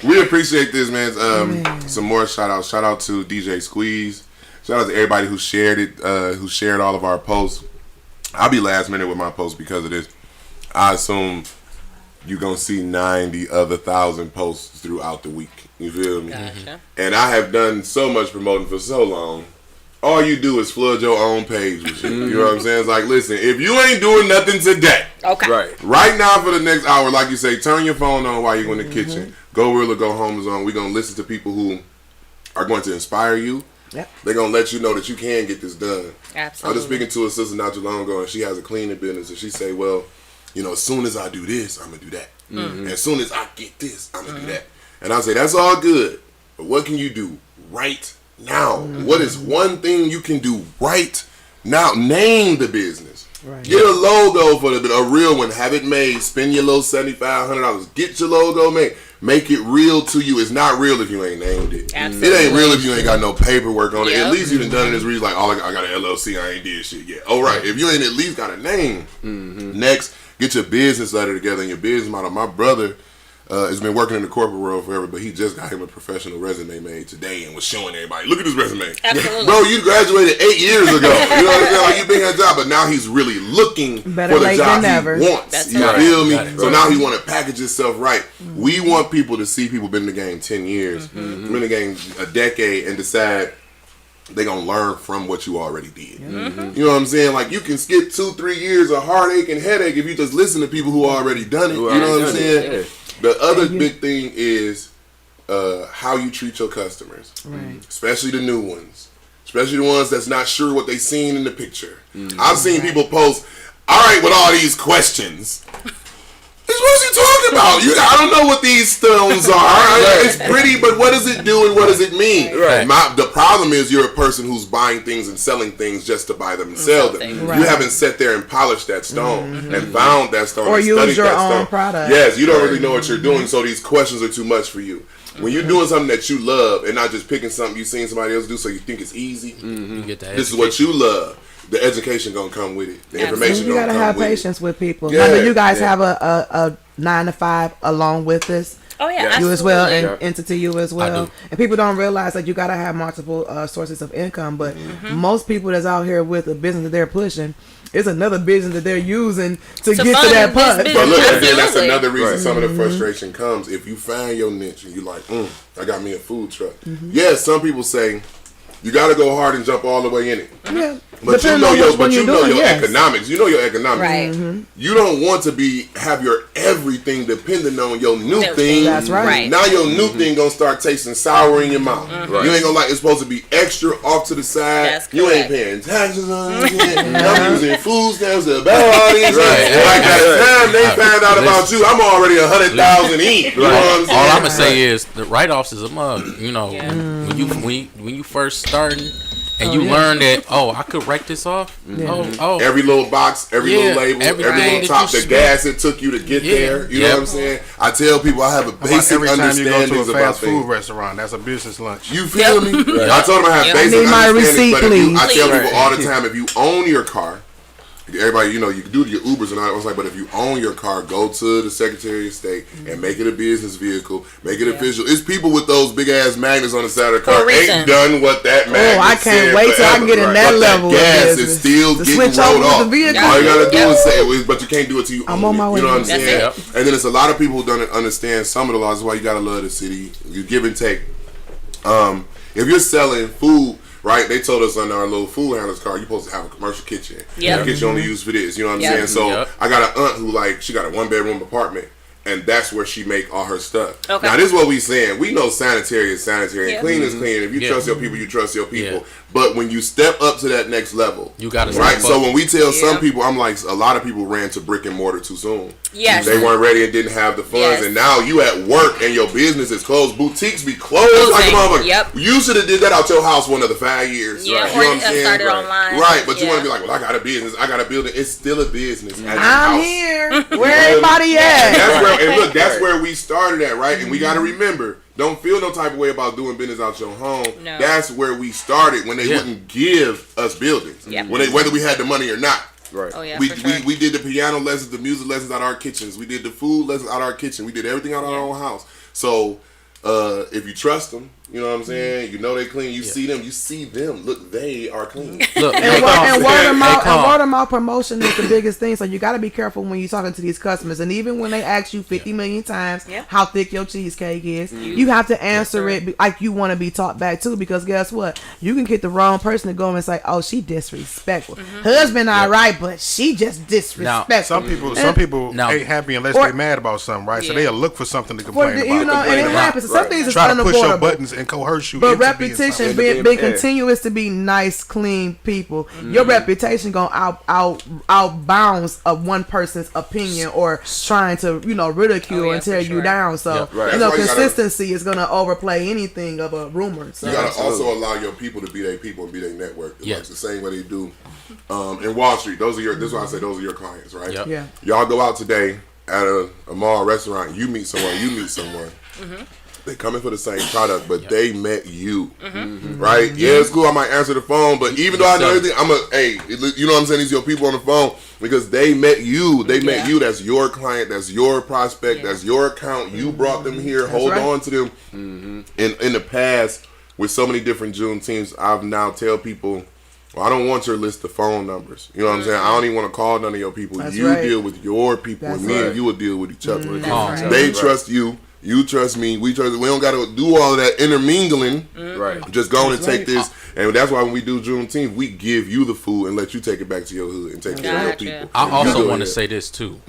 We appreciate this, man. Some more shout outs. Shout out to DJ Squeeze. Shout out to everybody who shared it, who shared all of our posts. I'll be last minute with my posts because of this. I assume you're going to see 90 other 1,000 posts throughout the week. You feel me? Gotcha. And I have done so much promoting for so long. All you do is flood your own page with shit. You know what I'm saying? It's like, listen, if you ain't doing nothing today, Okay. right now for the next hour, like you say, turn your phone on while you're in the kitchen. Go Real or Go Home is on. We're going to listen to people who are going to inspire you. Yep. They're going to let you know that you can get this done. I Absolutely. was speaking to a sister not too long ago, and she has a cleaning business, and she say, well, as soon as I do this, I'm going to do that. And as soon as I get this, I'm going to do that. And I say, that's all good. But what can you do right now? What is one thing you can do right now? Name the business. Right. Get a logo for a real one. Have it made. Spend your little $7,500. Get your logo made. Make it real to you. It's not real if you ain't named it. Absolutely. It ain't real if you ain't got no paperwork on it. At least you done it as real. Like, I got an LLC. I ain't did shit yet. All right. If you ain't at least got a name. Next, get your business letter together and your business model. My brother has been working in the corporate world forever, but he just got him a professional resume made today and was showing everybody, look at this resume. Absolutely. Bro, you graduated 8 years ago. You know what I'm saying? Like, you've been in a job, but now he's really looking for the job he wants. That's you feel me? So now he want to package himself right. We want people to see people been in the game 10 years, been in the game a decade, and decide they gonna learn from what you already did. You know what I'm saying? Like, you can skip 2-3 years of heartache and headache if you just listen to people who already done it. You know what I'm saying? The other big thing is how you treat your customers, especially the new ones, especially the ones that's not sure what they seen in the picture. I've seen people post, all right, with all these questions. What is he talking about? I don't know what these stones are. It's pretty, but what does it do and what does it mean? The problem is you're a person who's buying things and selling things just to buy them and sell them. You haven't sat there and polished that stone and found that stone or and use your own product. Yes, you don't really know what you're doing, so these questions are too much for you. When you're doing something that you love and not just picking something you've seen somebody else do so you think it's easy, you get that. This is what you love. The education gonna come with it. The information you gonna gotta come have with patience it. with people. Yeah, now, do you guys have a 9 to 5 along with this? Oh yeah, you as well, and entity you as well. And people don't realize that you gotta have multiple sources of income. But most people that's out here with a business that they're pushing, it's another business that they're using to get to that punch. But look, again, that's another reason some of the frustration comes. If you find your niche and you're like, I got me a food truck. Yes, some people say you got to go hard and jump all the way in it. Yeah. But you know your economics. You know your economics. Right. You don't want to have your everything dependent on your new thing. That's right. Now your new thing gonna start tasting sour in your mouth. You ain't gonna like it's supposed to be extra off to the side. That's you ain't paying taxes on it. I'm using food stamps to buy all these things. Like by the time they find out about you, I'm already 100,000 in. You know what I'm saying? All I'm gonna say is the write-offs is a mug. You know, when you first starting. And you learn that, I could write this off. Every little box, every little label, every little top, the gas it took you to get there. You know what I'm saying? I tell people I have a basic understanding about things. Every time you go to a fast food restaurant, that's a business lunch. You feel me? I told them I have basic understanding, but I tell people all the time, if you own your car, everybody, you can do your Ubers and all that. I was like, but if you own your car, go to the Secretary of State and make it a business vehicle, make it official. It's people with those big ass magnets on the side of the car ain't done what that magnet I can't wait till I can get in that level. Gas is still getting rolled off. All you gotta do is say it, but you can't do it till you own it. You know what I'm saying? And then it's a lot of people who don't understand some of the laws. That's why you gotta love the city. You give and take. If you're selling food. Right, they told us on our little food handler's card, you're supposed to have a commercial kitchen. Yeah, the kitchen only used for this. You know what I'm saying? So I got an aunt who she got a 1-bedroom apartment, and that's where she make all her stuff. Okay. Now this is what we saying. We know sanitary is sanitary, and clean is clean. If you trust your people, you trust your people. Yeah. But when you step up to that next level, you got to right. So when we tell some people, I'm like, a lot of people ran to brick and mortar too soon. Yes, they weren't ready and didn't have the funds, and now you at work and your business is closed. Boutiques be closed like a motherfucker. Yep. You should have did that out your house for another 5 years. Yeah, right. You know what I'm saying? Started online. Right, but you want to be like, well, I got a business, I got a building. It's still a business. I'm here. Where everybody at? That's where we started at, right? And we got to remember. Don't feel no type of way about doing business out your home. No. That's where we started when they wouldn't give us buildings. Yep. Whether we had the money or not. Right. Oh, yeah, we did the piano lessons, the music lessons out our kitchens. We did the food lessons out our kitchen. We did everything out our own house. So if you trust them, you know what I'm saying? You know they clean. You see them. Look, they are clean. Look, and word of mouth promotion is the biggest thing. So you got to be careful when you're talking to these customers. And even when they ask you 50 million times how thick your cheesecake is, you have to answer it like you want to be taught back too. Because guess what? You can get the wrong person to go and say, "Oh, she disrespectful." Husband, all right, but she just disrespectful. Now, some people ain't happy unless they're mad about something, right? So they'll look for something to complain about. And it happens. Some things is try to push your buttons and and coerce you. But into reputation being being something. continuous to be nice, clean people. Your reputation gonna outbounds of one person's opinion or trying to ridicule and tear you down. So Yeah. Right. That's why you gotta- consistency is gonna overplay anything of a rumor. So You gotta also allow your people to be their people and be their network. Yeah. Like the same way they do in Wall Street. This is why I say those are your clients, right? Yep. yeah, Y'all go out today at a mall restaurant. You meet someone. They coming for the same product, but they met you, right? Yeah, it's cool. I might answer the phone, but even though I know everything, you know what I'm saying? These your people on the phone because they met you. They met you. That's your client. That's your prospect. That's your account. You brought them here. Hold right. on to them. In the past, with so many different Juneteenths, I've now tell people, well, I don't want your list of phone numbers. You know what I'm saying? I don't even want to call none of your people. That's you right. deal with your people, That's and me right. and you will deal with each other. right. They trust you. You trust me. We trust. We don't got to do all of that intermingling. Right. Just go on and take right. this, and that's why when we do Juneteenth, we give you the food and let you take it back to your hood and take care of your Gotcha. people. I You also go want to ahead. say this too.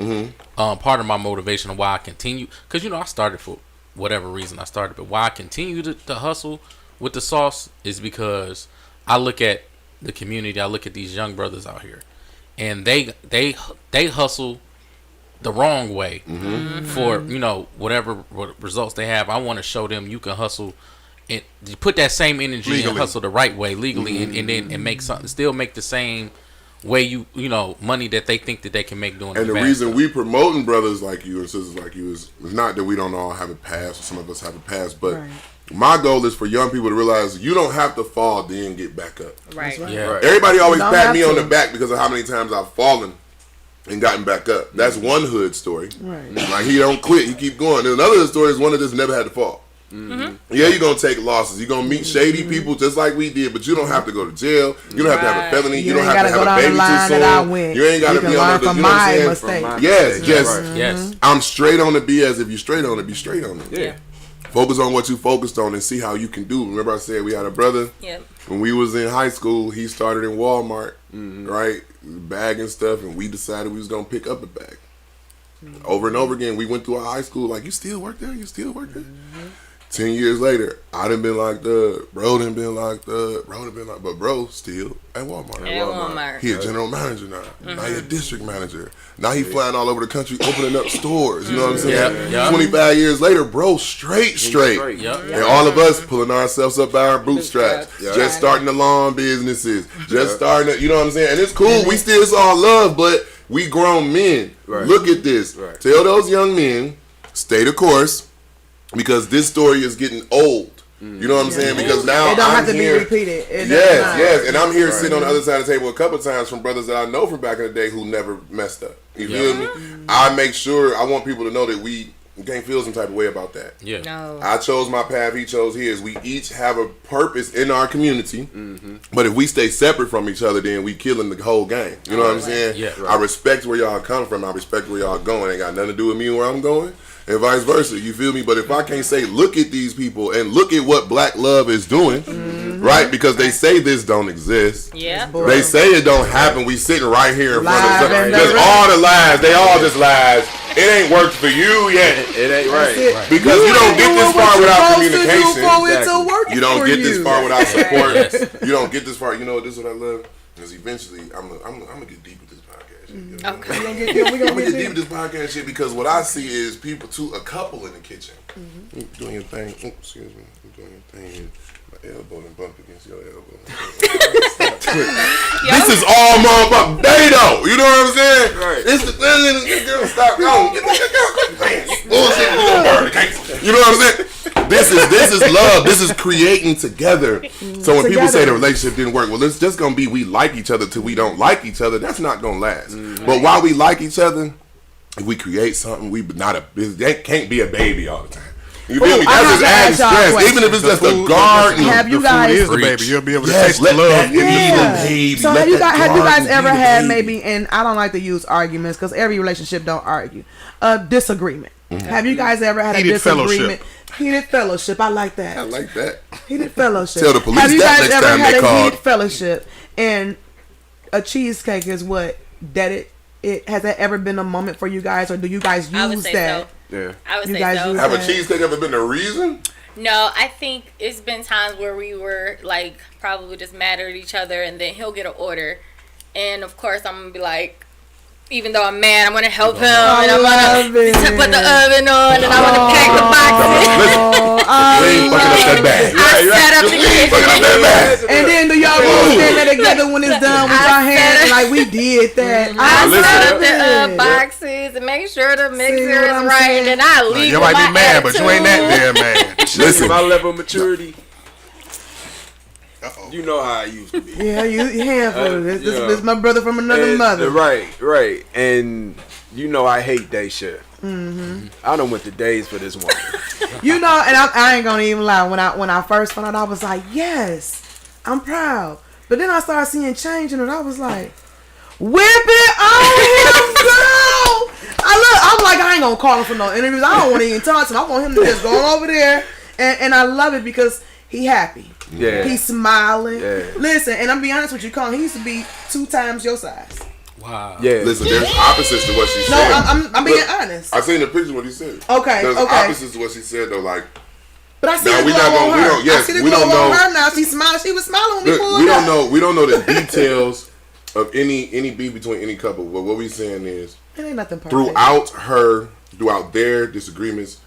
Part of my motivation of why I continue, because I started for whatever reason I started, but why I continue to hustle with the sauce is because I look at the community. I look at these young brothers out here, and they hustle the wrong way for whatever results they have. I want to show them you can hustle and you put that same energy and Legally. hustle the right way legally, and then make something, still make the same way money that they think that they can make doing And the bad reason stuff. we promoting brothers like you and sisters like you is not that we don't all have a past, or some of us have a past, but Right. my goal is for young people to realize you don't have to fall then get back up. Right. Yeah. Right. Everybody always Don't pat have me to. on the back because of how many times I've fallen and gotten back up. That's one hood story. Right. Like he don't quit, he keep going. And another hood story is one that just never had to fall. Yeah, you're gonna take losses. You're gonna meet shady people just like we did, but you don't have to go to jail. You don't have to have a Right. felony. You You don't ain't have to gotta go have a down the baby line too that I soon. went. You ain't gotta You be can on learn the. from You know what my I'm saying? mistake. From my Yes, mistake. yes. Right. Yes. I'm straight on the BS. If you straight on it, be straight on it. Yeah. Focus on what you focused on and see how you can do. Remember I said we had a brother Yep. when we was in high school. He started in Walmart, right, bagging stuff, and we decided we was gonna pick up a bag. Over and over again, we went through our high school like, you still work there? You still work there? 10 years later, I done been locked up. Bro done been locked up. But bro still at Walmart. At Walmart. He a general manager now. Now he a district manager. Now he flying all over the country opening up stores. You know what I'm saying? Yeah. 25 years later, bro straight. Straight. Yep. And all of us pulling ourselves up by our bootstraps. Bootstraps. Just starting the lawn businesses. Just starting to, you know what I'm saying? And it's cool. We still, it's all love, but we grown men. Right. Look at this. Right. Tell those young men, stay the course, because this story is getting old. You know what I'm saying? Because now It don't I'm have to here. be repeated. It does Yes, not. yes, and I'm here sitting on the other side of the table a couple times from brothers that I know from back in the day who never messed up. You feel me? I make sure I want people to know that we can't feel some type of way about that. Yeah. No. I chose my path, he chose his. We each have a purpose in our community, but if we stay separate from each other, then we killing the whole game. You know what I'm saying? Yeah. I respect where y'all come from. I respect where y'all going. Ain't got nothing to do with me and where I'm going, and vice versa. You feel me? But if I can't say, look at these people and look at what Black Love is doing, right? Because they say this don't exist. Yeah. They say it don't happen. We sitting right here in front Live of us. and Just direct. all the lies. They all just lies. It ain't worked for you yet. It ain't right. It. Because you don't get this far without communication. For it to Exactly. work You don't for get this far without support. Yes. You don't get this far. You know, this is what I love. Because eventually, I'm gonna get deep with this podcast shit. You know? Okay. We gonna get I'm gonna get deep. deep with this podcast shit because what I see is people, a couple in the kitchen, you doing your thing. Excuse me, you doing your thing. My elbow and bump against your elbow. This is all motherfucking day though. You know what I'm saying? Right. It's the thing. Stop going. Get the girl. Bullshit. We gonna burn the case. You know what I'm saying? This is love. This is creating together. So when people say the Together. relationship didn't work, well, it's just gonna be we like each other till we don't like each other. That's not gonna last. But while we like each other, if we create something, we not a. That can't be a baby all the time. You feel me? I That's just have adding to ask y'all a stress. Even if it's just a garden. Have you The food guys? is the Preach. baby. You'll be able to Yes, taste the let love. that be the baby. So Let have you that guys garden ever be the had baby. maybe? And I don't like to use arguments because every relationship don't argue. A disagreement. Have you guys ever had Heated a disagreement? Heated fellowship. I like that. I like that. Heated fellowship. Tell the police Have you that guys next ever time had they a call. heated fellowship? And a cheesecake is what that it has that ever been a moment for you guys, or do you guys I would use say that? so. Yeah. I would You say guys so. use Have a that. cheesecake ever been the reason? No, I think it's been times where we were like probably just mad at each other, and then he'll get an order, and of course I'm gonna be like, even though I'm mad, I'm gonna help him, and I'm gonna put the oven on, and I'm gonna pack the boxes. We ain't fucking up that bag. I set up the kitchen. And then do y'all go stand there together when it's done with your hands like we did that? I set up listen. the boxes and make sure the mixer See what is I'm right, saying? and I leave. You with might my be mad, but you ain't that attitude. damn man. Listen, My level of maturity. You know how I used to be. Yeah, you handful. This yeah. is my brother from another And- mother. Right. And you know I hate day shift. I done went to days for this one. You know, and I ain't gonna even lie. When I first found out, I was like, yes, I'm proud. But then I started seeing change in it. I was like, whip it on him, girl. I'm like, I ain't gonna call him for no interviews. I don't want to even talk to him. I want him to just go over there, and I love it because he happy. Yeah. He's smiling. Yeah. Listen, and I'm be honest with you, Colin. He used to be 2 times your size. Wow. Yeah. listen, there's opposites to what she No, said. I'm being Look, honest. I seen the picture what he said. Okay, There's okay. opposites to what she said though. Like, But I see Now, the we glow not gonna- on we her. don't- yes, I see the we glow don't on know. her now. She smiled. She was smiling when we look, pulled we up. don't know. We don't know the details of any beef between any couple. But what we saying is, It ain't nothing perfect. throughout their disagreements,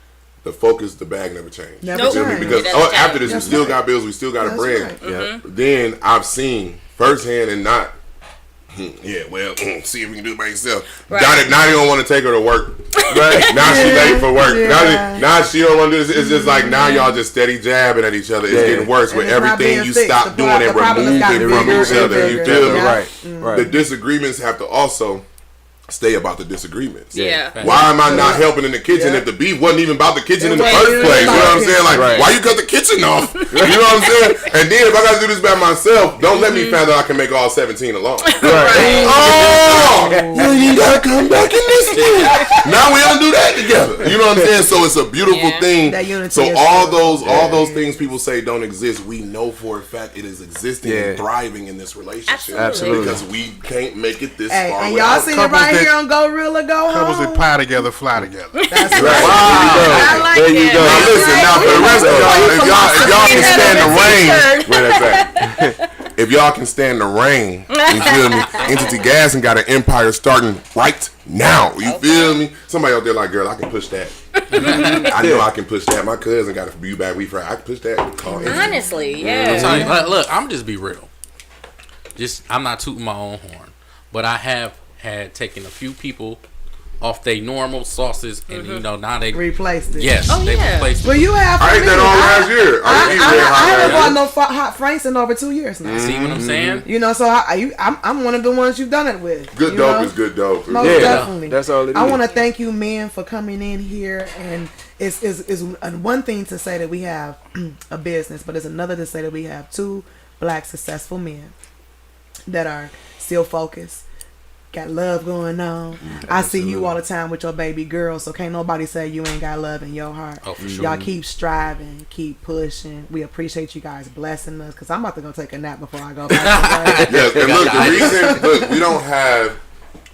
the focus, the bag never changed. Never You feel me? changed. Because It doesn't after this, change. we still got bills, we still got a That's brand. right. Yeah. Then I've seen firsthand and not. Yeah, well, see if we can do it by yourself. Right. Now they don't want to take her to work. Right? Now she late for work. Yeah. Now she don't want to do this. It's just like now y'all just steady jabbing at each other. It's getting worse And with it's not everything being you fixed. stop The doing and problem has gotten removing from bigger each and other. You bigger. feel me? Yeah. Right. The disagreements have to also stay about the disagreements. Yeah. Why am I not helping in the kitchen Yeah. if the beef wasn't even about the kitchen in the It first wasn't place? You know about what I'm the saying? Like, kitchen. why you cut the kitchen off? You know what I'm saying? And then if I gotta do this by myself, don't let me find out I can make all 17 alone. Oh, you ain't even gotta come back in this thing. Now we don't do that together. You know what I'm saying? So it's a beautiful Yeah. thing. That unity So is all good. those things people say don't exist, we know for a fact it is existing and thriving in this relationship. Absolutely. Because we can't make it this Hey, far and y'all without seen it couples right that- here on GoReal or Go Couples that Home. pie together, fly together. That's Right. right. I like There you that. go. Now listen, now for the rest of y'all, if y'all can stand the rain, where that's at. If y'all can stand the rain, you feel me? Entity Gas and got an empire starting right now. You feel me? Somebody out there like, girl, I can push that. I know I can push that. My cousin got a view back. We fried. I can push that. Call Entity. Honestly, I'm yeah. telling you, look, I'm just be real. I'm not tooting my own horn, but I have had taken a few people off their normal sauces, and now they Replaced it. yes, Oh, they yeah. replaced Well, it. you have. I ate that all last year. I haven't bought no hot franks in over 2 years now. See what I'm saying? You know, so I'm one of the ones you've done it with. Good you dope know? is good dope. Most Yeah, definitely. that's all it I is. want to thank you, men, for coming in here. And it's one thing to say that we have a business, but it's another to say that we have 2 black successful men that are still focused. Got love going on. I see you all the time with your baby girl, so can't nobody say you ain't got love in your heart. Oh, for sure. Y'all keep striving, keep pushing. We appreciate you guys blessing us, because I'm about to go take a nap before I go back to work. Yes, and look, the reason,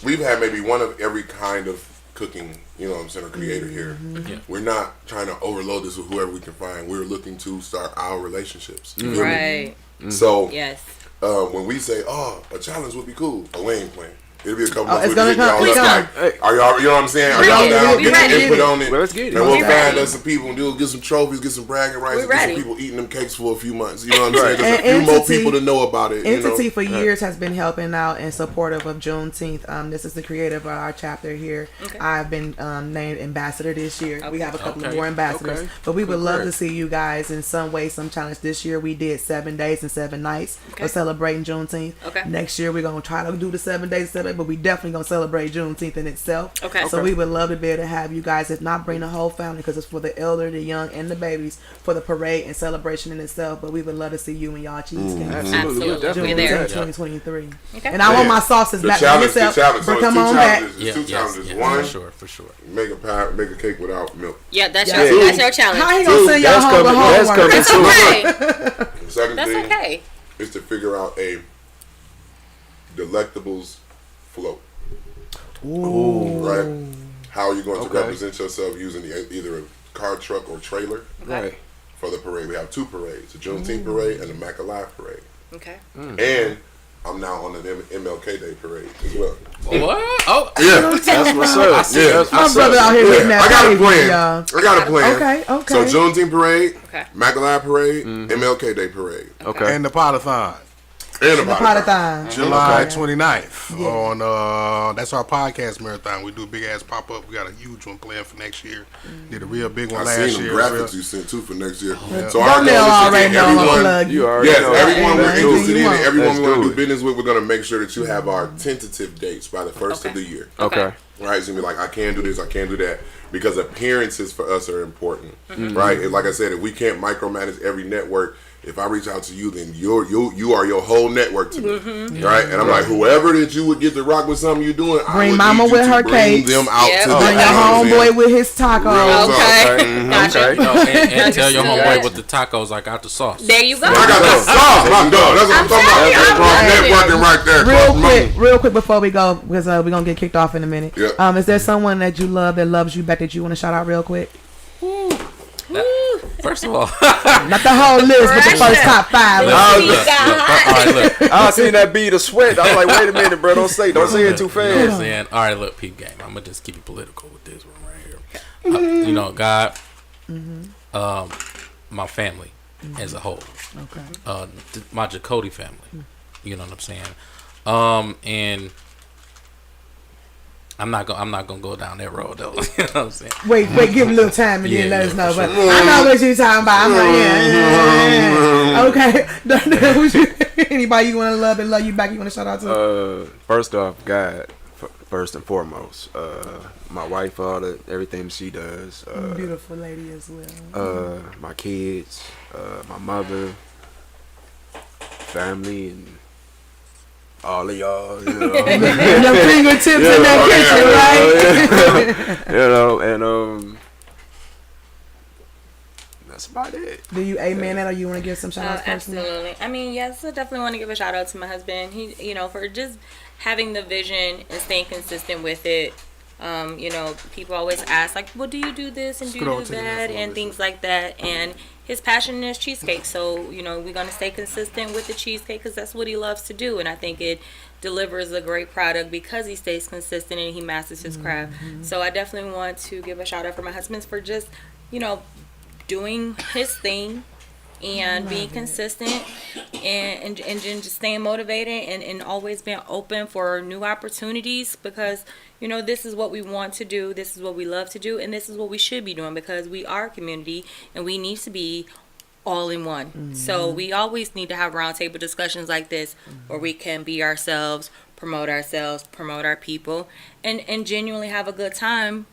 we've had maybe one of every kind of cooking, you know what I'm saying, or creator here. Yeah. We're not trying to overload this with whoever we can find. We're looking to start our relationships. You feel me? Right. So, Yes. when we say, oh, a challenge would be cool, but we ain't playing. It'll be a couple Oh, months. it's We'll gonna hit y'all come. It's up coming. like, are y'all, you know what I'm saying? Are We're y'all ready. down? We Get ready. some input on it. Well, let's get it. And we'll We find ready. us some people and get some trophies, get some bragging rights, We and get some ready. people eating them cakes for a few months. You know what I'm saying? Just And a few more Entity- people to know about it. Entity you know? for years has been helping out and supportive of Juneteenth. This is the creator of our chapter here. Okay. I've been named ambassador this year. We have a couple of Okay. more ambassadors, Okay. but we would love to Congrats. see you guys in some way, some challenge. This year we did 7 days and 7 nights Okay. of celebrating Juneteenth. Okay. Next year we're gonna try to do the 7 days and 7 days, but we definitely gonna celebrate Juneteenth in itself. Okay. So we would love to be able to have you guys, if not bring the whole family, because it's for the elder, the young, and the babies, for the parade and celebration in itself. But we would love to see you and y'all cheesecake. Absolutely. We'll definitely We're do there. that. 2023. Okay. And I want my sauces The back to challenge, yourself. the challenge. So But it's come two on back. challenges. It's two challenges. Yeah, One, for sure. make a pie, make a cake without milk. Yeah, that's Yeah. your that's your challenge. How he gonna send y'all That's home with coming. That's homework? coming That's too. okay. The second That's thing okay. is to figure out a delectables float. Right? How are you going to Okay. represent yourself using either a car, truck, or trailer? Right. for the parade. We have 2 parades: the Juneteenth parade and the Mac Alive parade. Okay. And I'm now on the MLK Day parade as well. What? Oh, Yeah, That's what's up. yeah. My brother out here hitting that I got a crazy, plan. y'all. I got a plan. Okay. So Juneteenth parade, Okay. Mac Alive parade, MLK Day parade, Okay. And the Potathon. and The Potathon. July 29th on that's our podcast marathon. We do a big ass pop up. We got a huge one planned for next year. Did a real big one I last seen year. them graphics you sent too for next year. Don't So our goal they is to already get know I'm everyone. plug You already Yes, know. everyone we're Anything interested you in, want. everyone Let's we want do to do it. business with, we're gonna make sure that you have our tentative dates by the first of the year. Okay. Right, it's gonna be like, I can't do this, I can't do that, because appearances for us are important, right? And like I said, if we can't micromanage every network, if I reach out to you, then you are your whole network to me, right? And I'm like, whoever that you would get to rock with something you're doing, I Bring would mama need you with to her bring cakes. them out Yep. to the Bring your homeboy with his tacos. Real talk. Okay. Gotcha. Okay. no, and tell your Understood. homeboy with the tacos, I got the sauce. There you go. I got the sauce, my dog. That's what I'm talking telling you, about. I'm Networking right there. Real quick before we go, because we're gonna get kicked off in a minute. Yep. Is there someone that you love that loves you back that you want to shout out real quick? First of all, Not the whole list, but the first top 5. look, all right, look. I seen that bead of sweat. I was like, wait a minute, bro. Don't say it too You know what I'm fast. saying? All right, look, peep game. I'm gonna just keep it political with this one right here. You know, God, my family as a whole, my Jacody family. You know what I'm saying? And I'm not gonna go down that road though. You know what I'm saying? Wait, give a little time and then let us know. for But I know what you're talking about. I'm like, okay. Anybody you want to love and love you back, you want to shout out to? First off, God, first and foremost. My wife, everything she does. Beautiful lady as well. My kids, my mother, family, and all of y'all. You know. And the fingertips in that picture, right? You know, and that's about it. Do you amen that, or you want to give some shout outs personally? Absolutely. I mean, yes, I definitely want to give a shout out to my husband. He, for just having the vision and staying consistent with it. People always ask, like, well, do you do this and do you do that and things like that? And his passion is cheesecake. So, we're going to stay consistent with the cheesecake because that's what he loves to do. And I think it delivers a great product because he stays consistent and he masters his craft. So I definitely want to give a shout out for my husband for just, doing his thing and being consistent and just staying motivated and always being open for new opportunities because this is what we want to do, this is what we love to do, and this is what we should be doing because we are a community and we need to be all in one. So we always need to have roundtable discussions like this where we can be ourselves, promote our people, and genuinely have a good time.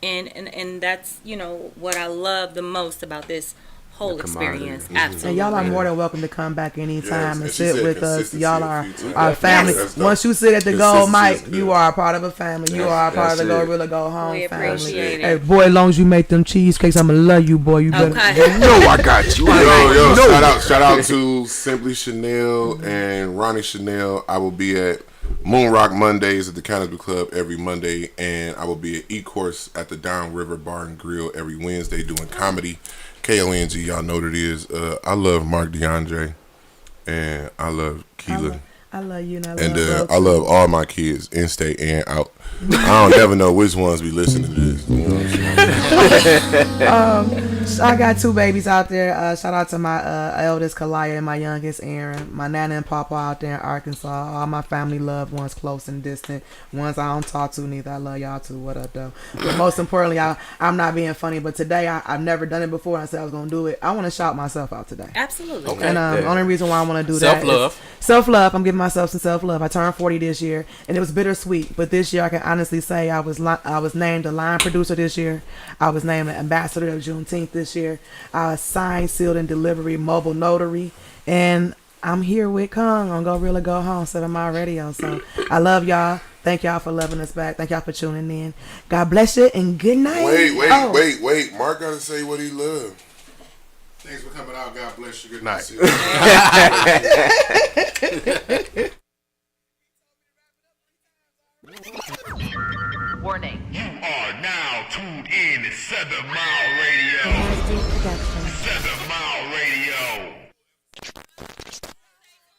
And that's what I love the most about this whole experience. Absolutely. And y'all are more than welcome to come back anytime and Yes, sit with us. consistency Y'all a are few times. our family. Yes. Once you sit at the gold Consistency mic, is good. you are a part of a family. You are a part of the That's Go Real or Go Home We family. appreciate Hey, it. boy, as long as you make them cheesecakes, I'ma love you, boy. You better. Okay. No, I got you. Shout out to Simply Chanel and Ronnie Chanel. I will be at Moon Rock Mondays at the Cannabis Club every Monday, and I will be at E-Course at the Down River Bar and Grill every Wednesday doing comedy. KONG, y'all know what it is. I love Mark DeAndre, and I love Kela. I love you, and I love And Bo, I love all my kids, in state and out. I don't never know which ones be listening to this. You know what I'm saying? I got 2 babies out there. Shout out to my eldest Kalaya and my youngest Aaron. My nana and papa out there in Arkansas. All my family loved ones, close and distant. Ones I don't talk to neither. I love y'all too. What up though? But most importantly, I'm not being funny. But today I've never done it before. I said I was gonna do it. I want to shout myself out today. Absolutely. Okay. And the only reason why I want to do Self-love. that is self-love. I'm giving myself some self-love. I turned 40 this year, and it was bittersweet. But this year, I can honestly say I was named a line producer this year. I was named an ambassador of Juneteenth this year. I was signed, sealed, and delivery mobile notary. And I'm here with Kong on Go Real or Go Home, 7 Mile Radio. So I love y'all. Thank y'all for loving us back. Thank y'all for tuning in. God bless you and good night. Wait. Mark gotta say what he loved. Thanks for coming out. God bless you. Good night. Warning. You are now tuned in to 7 Mile Radio. 7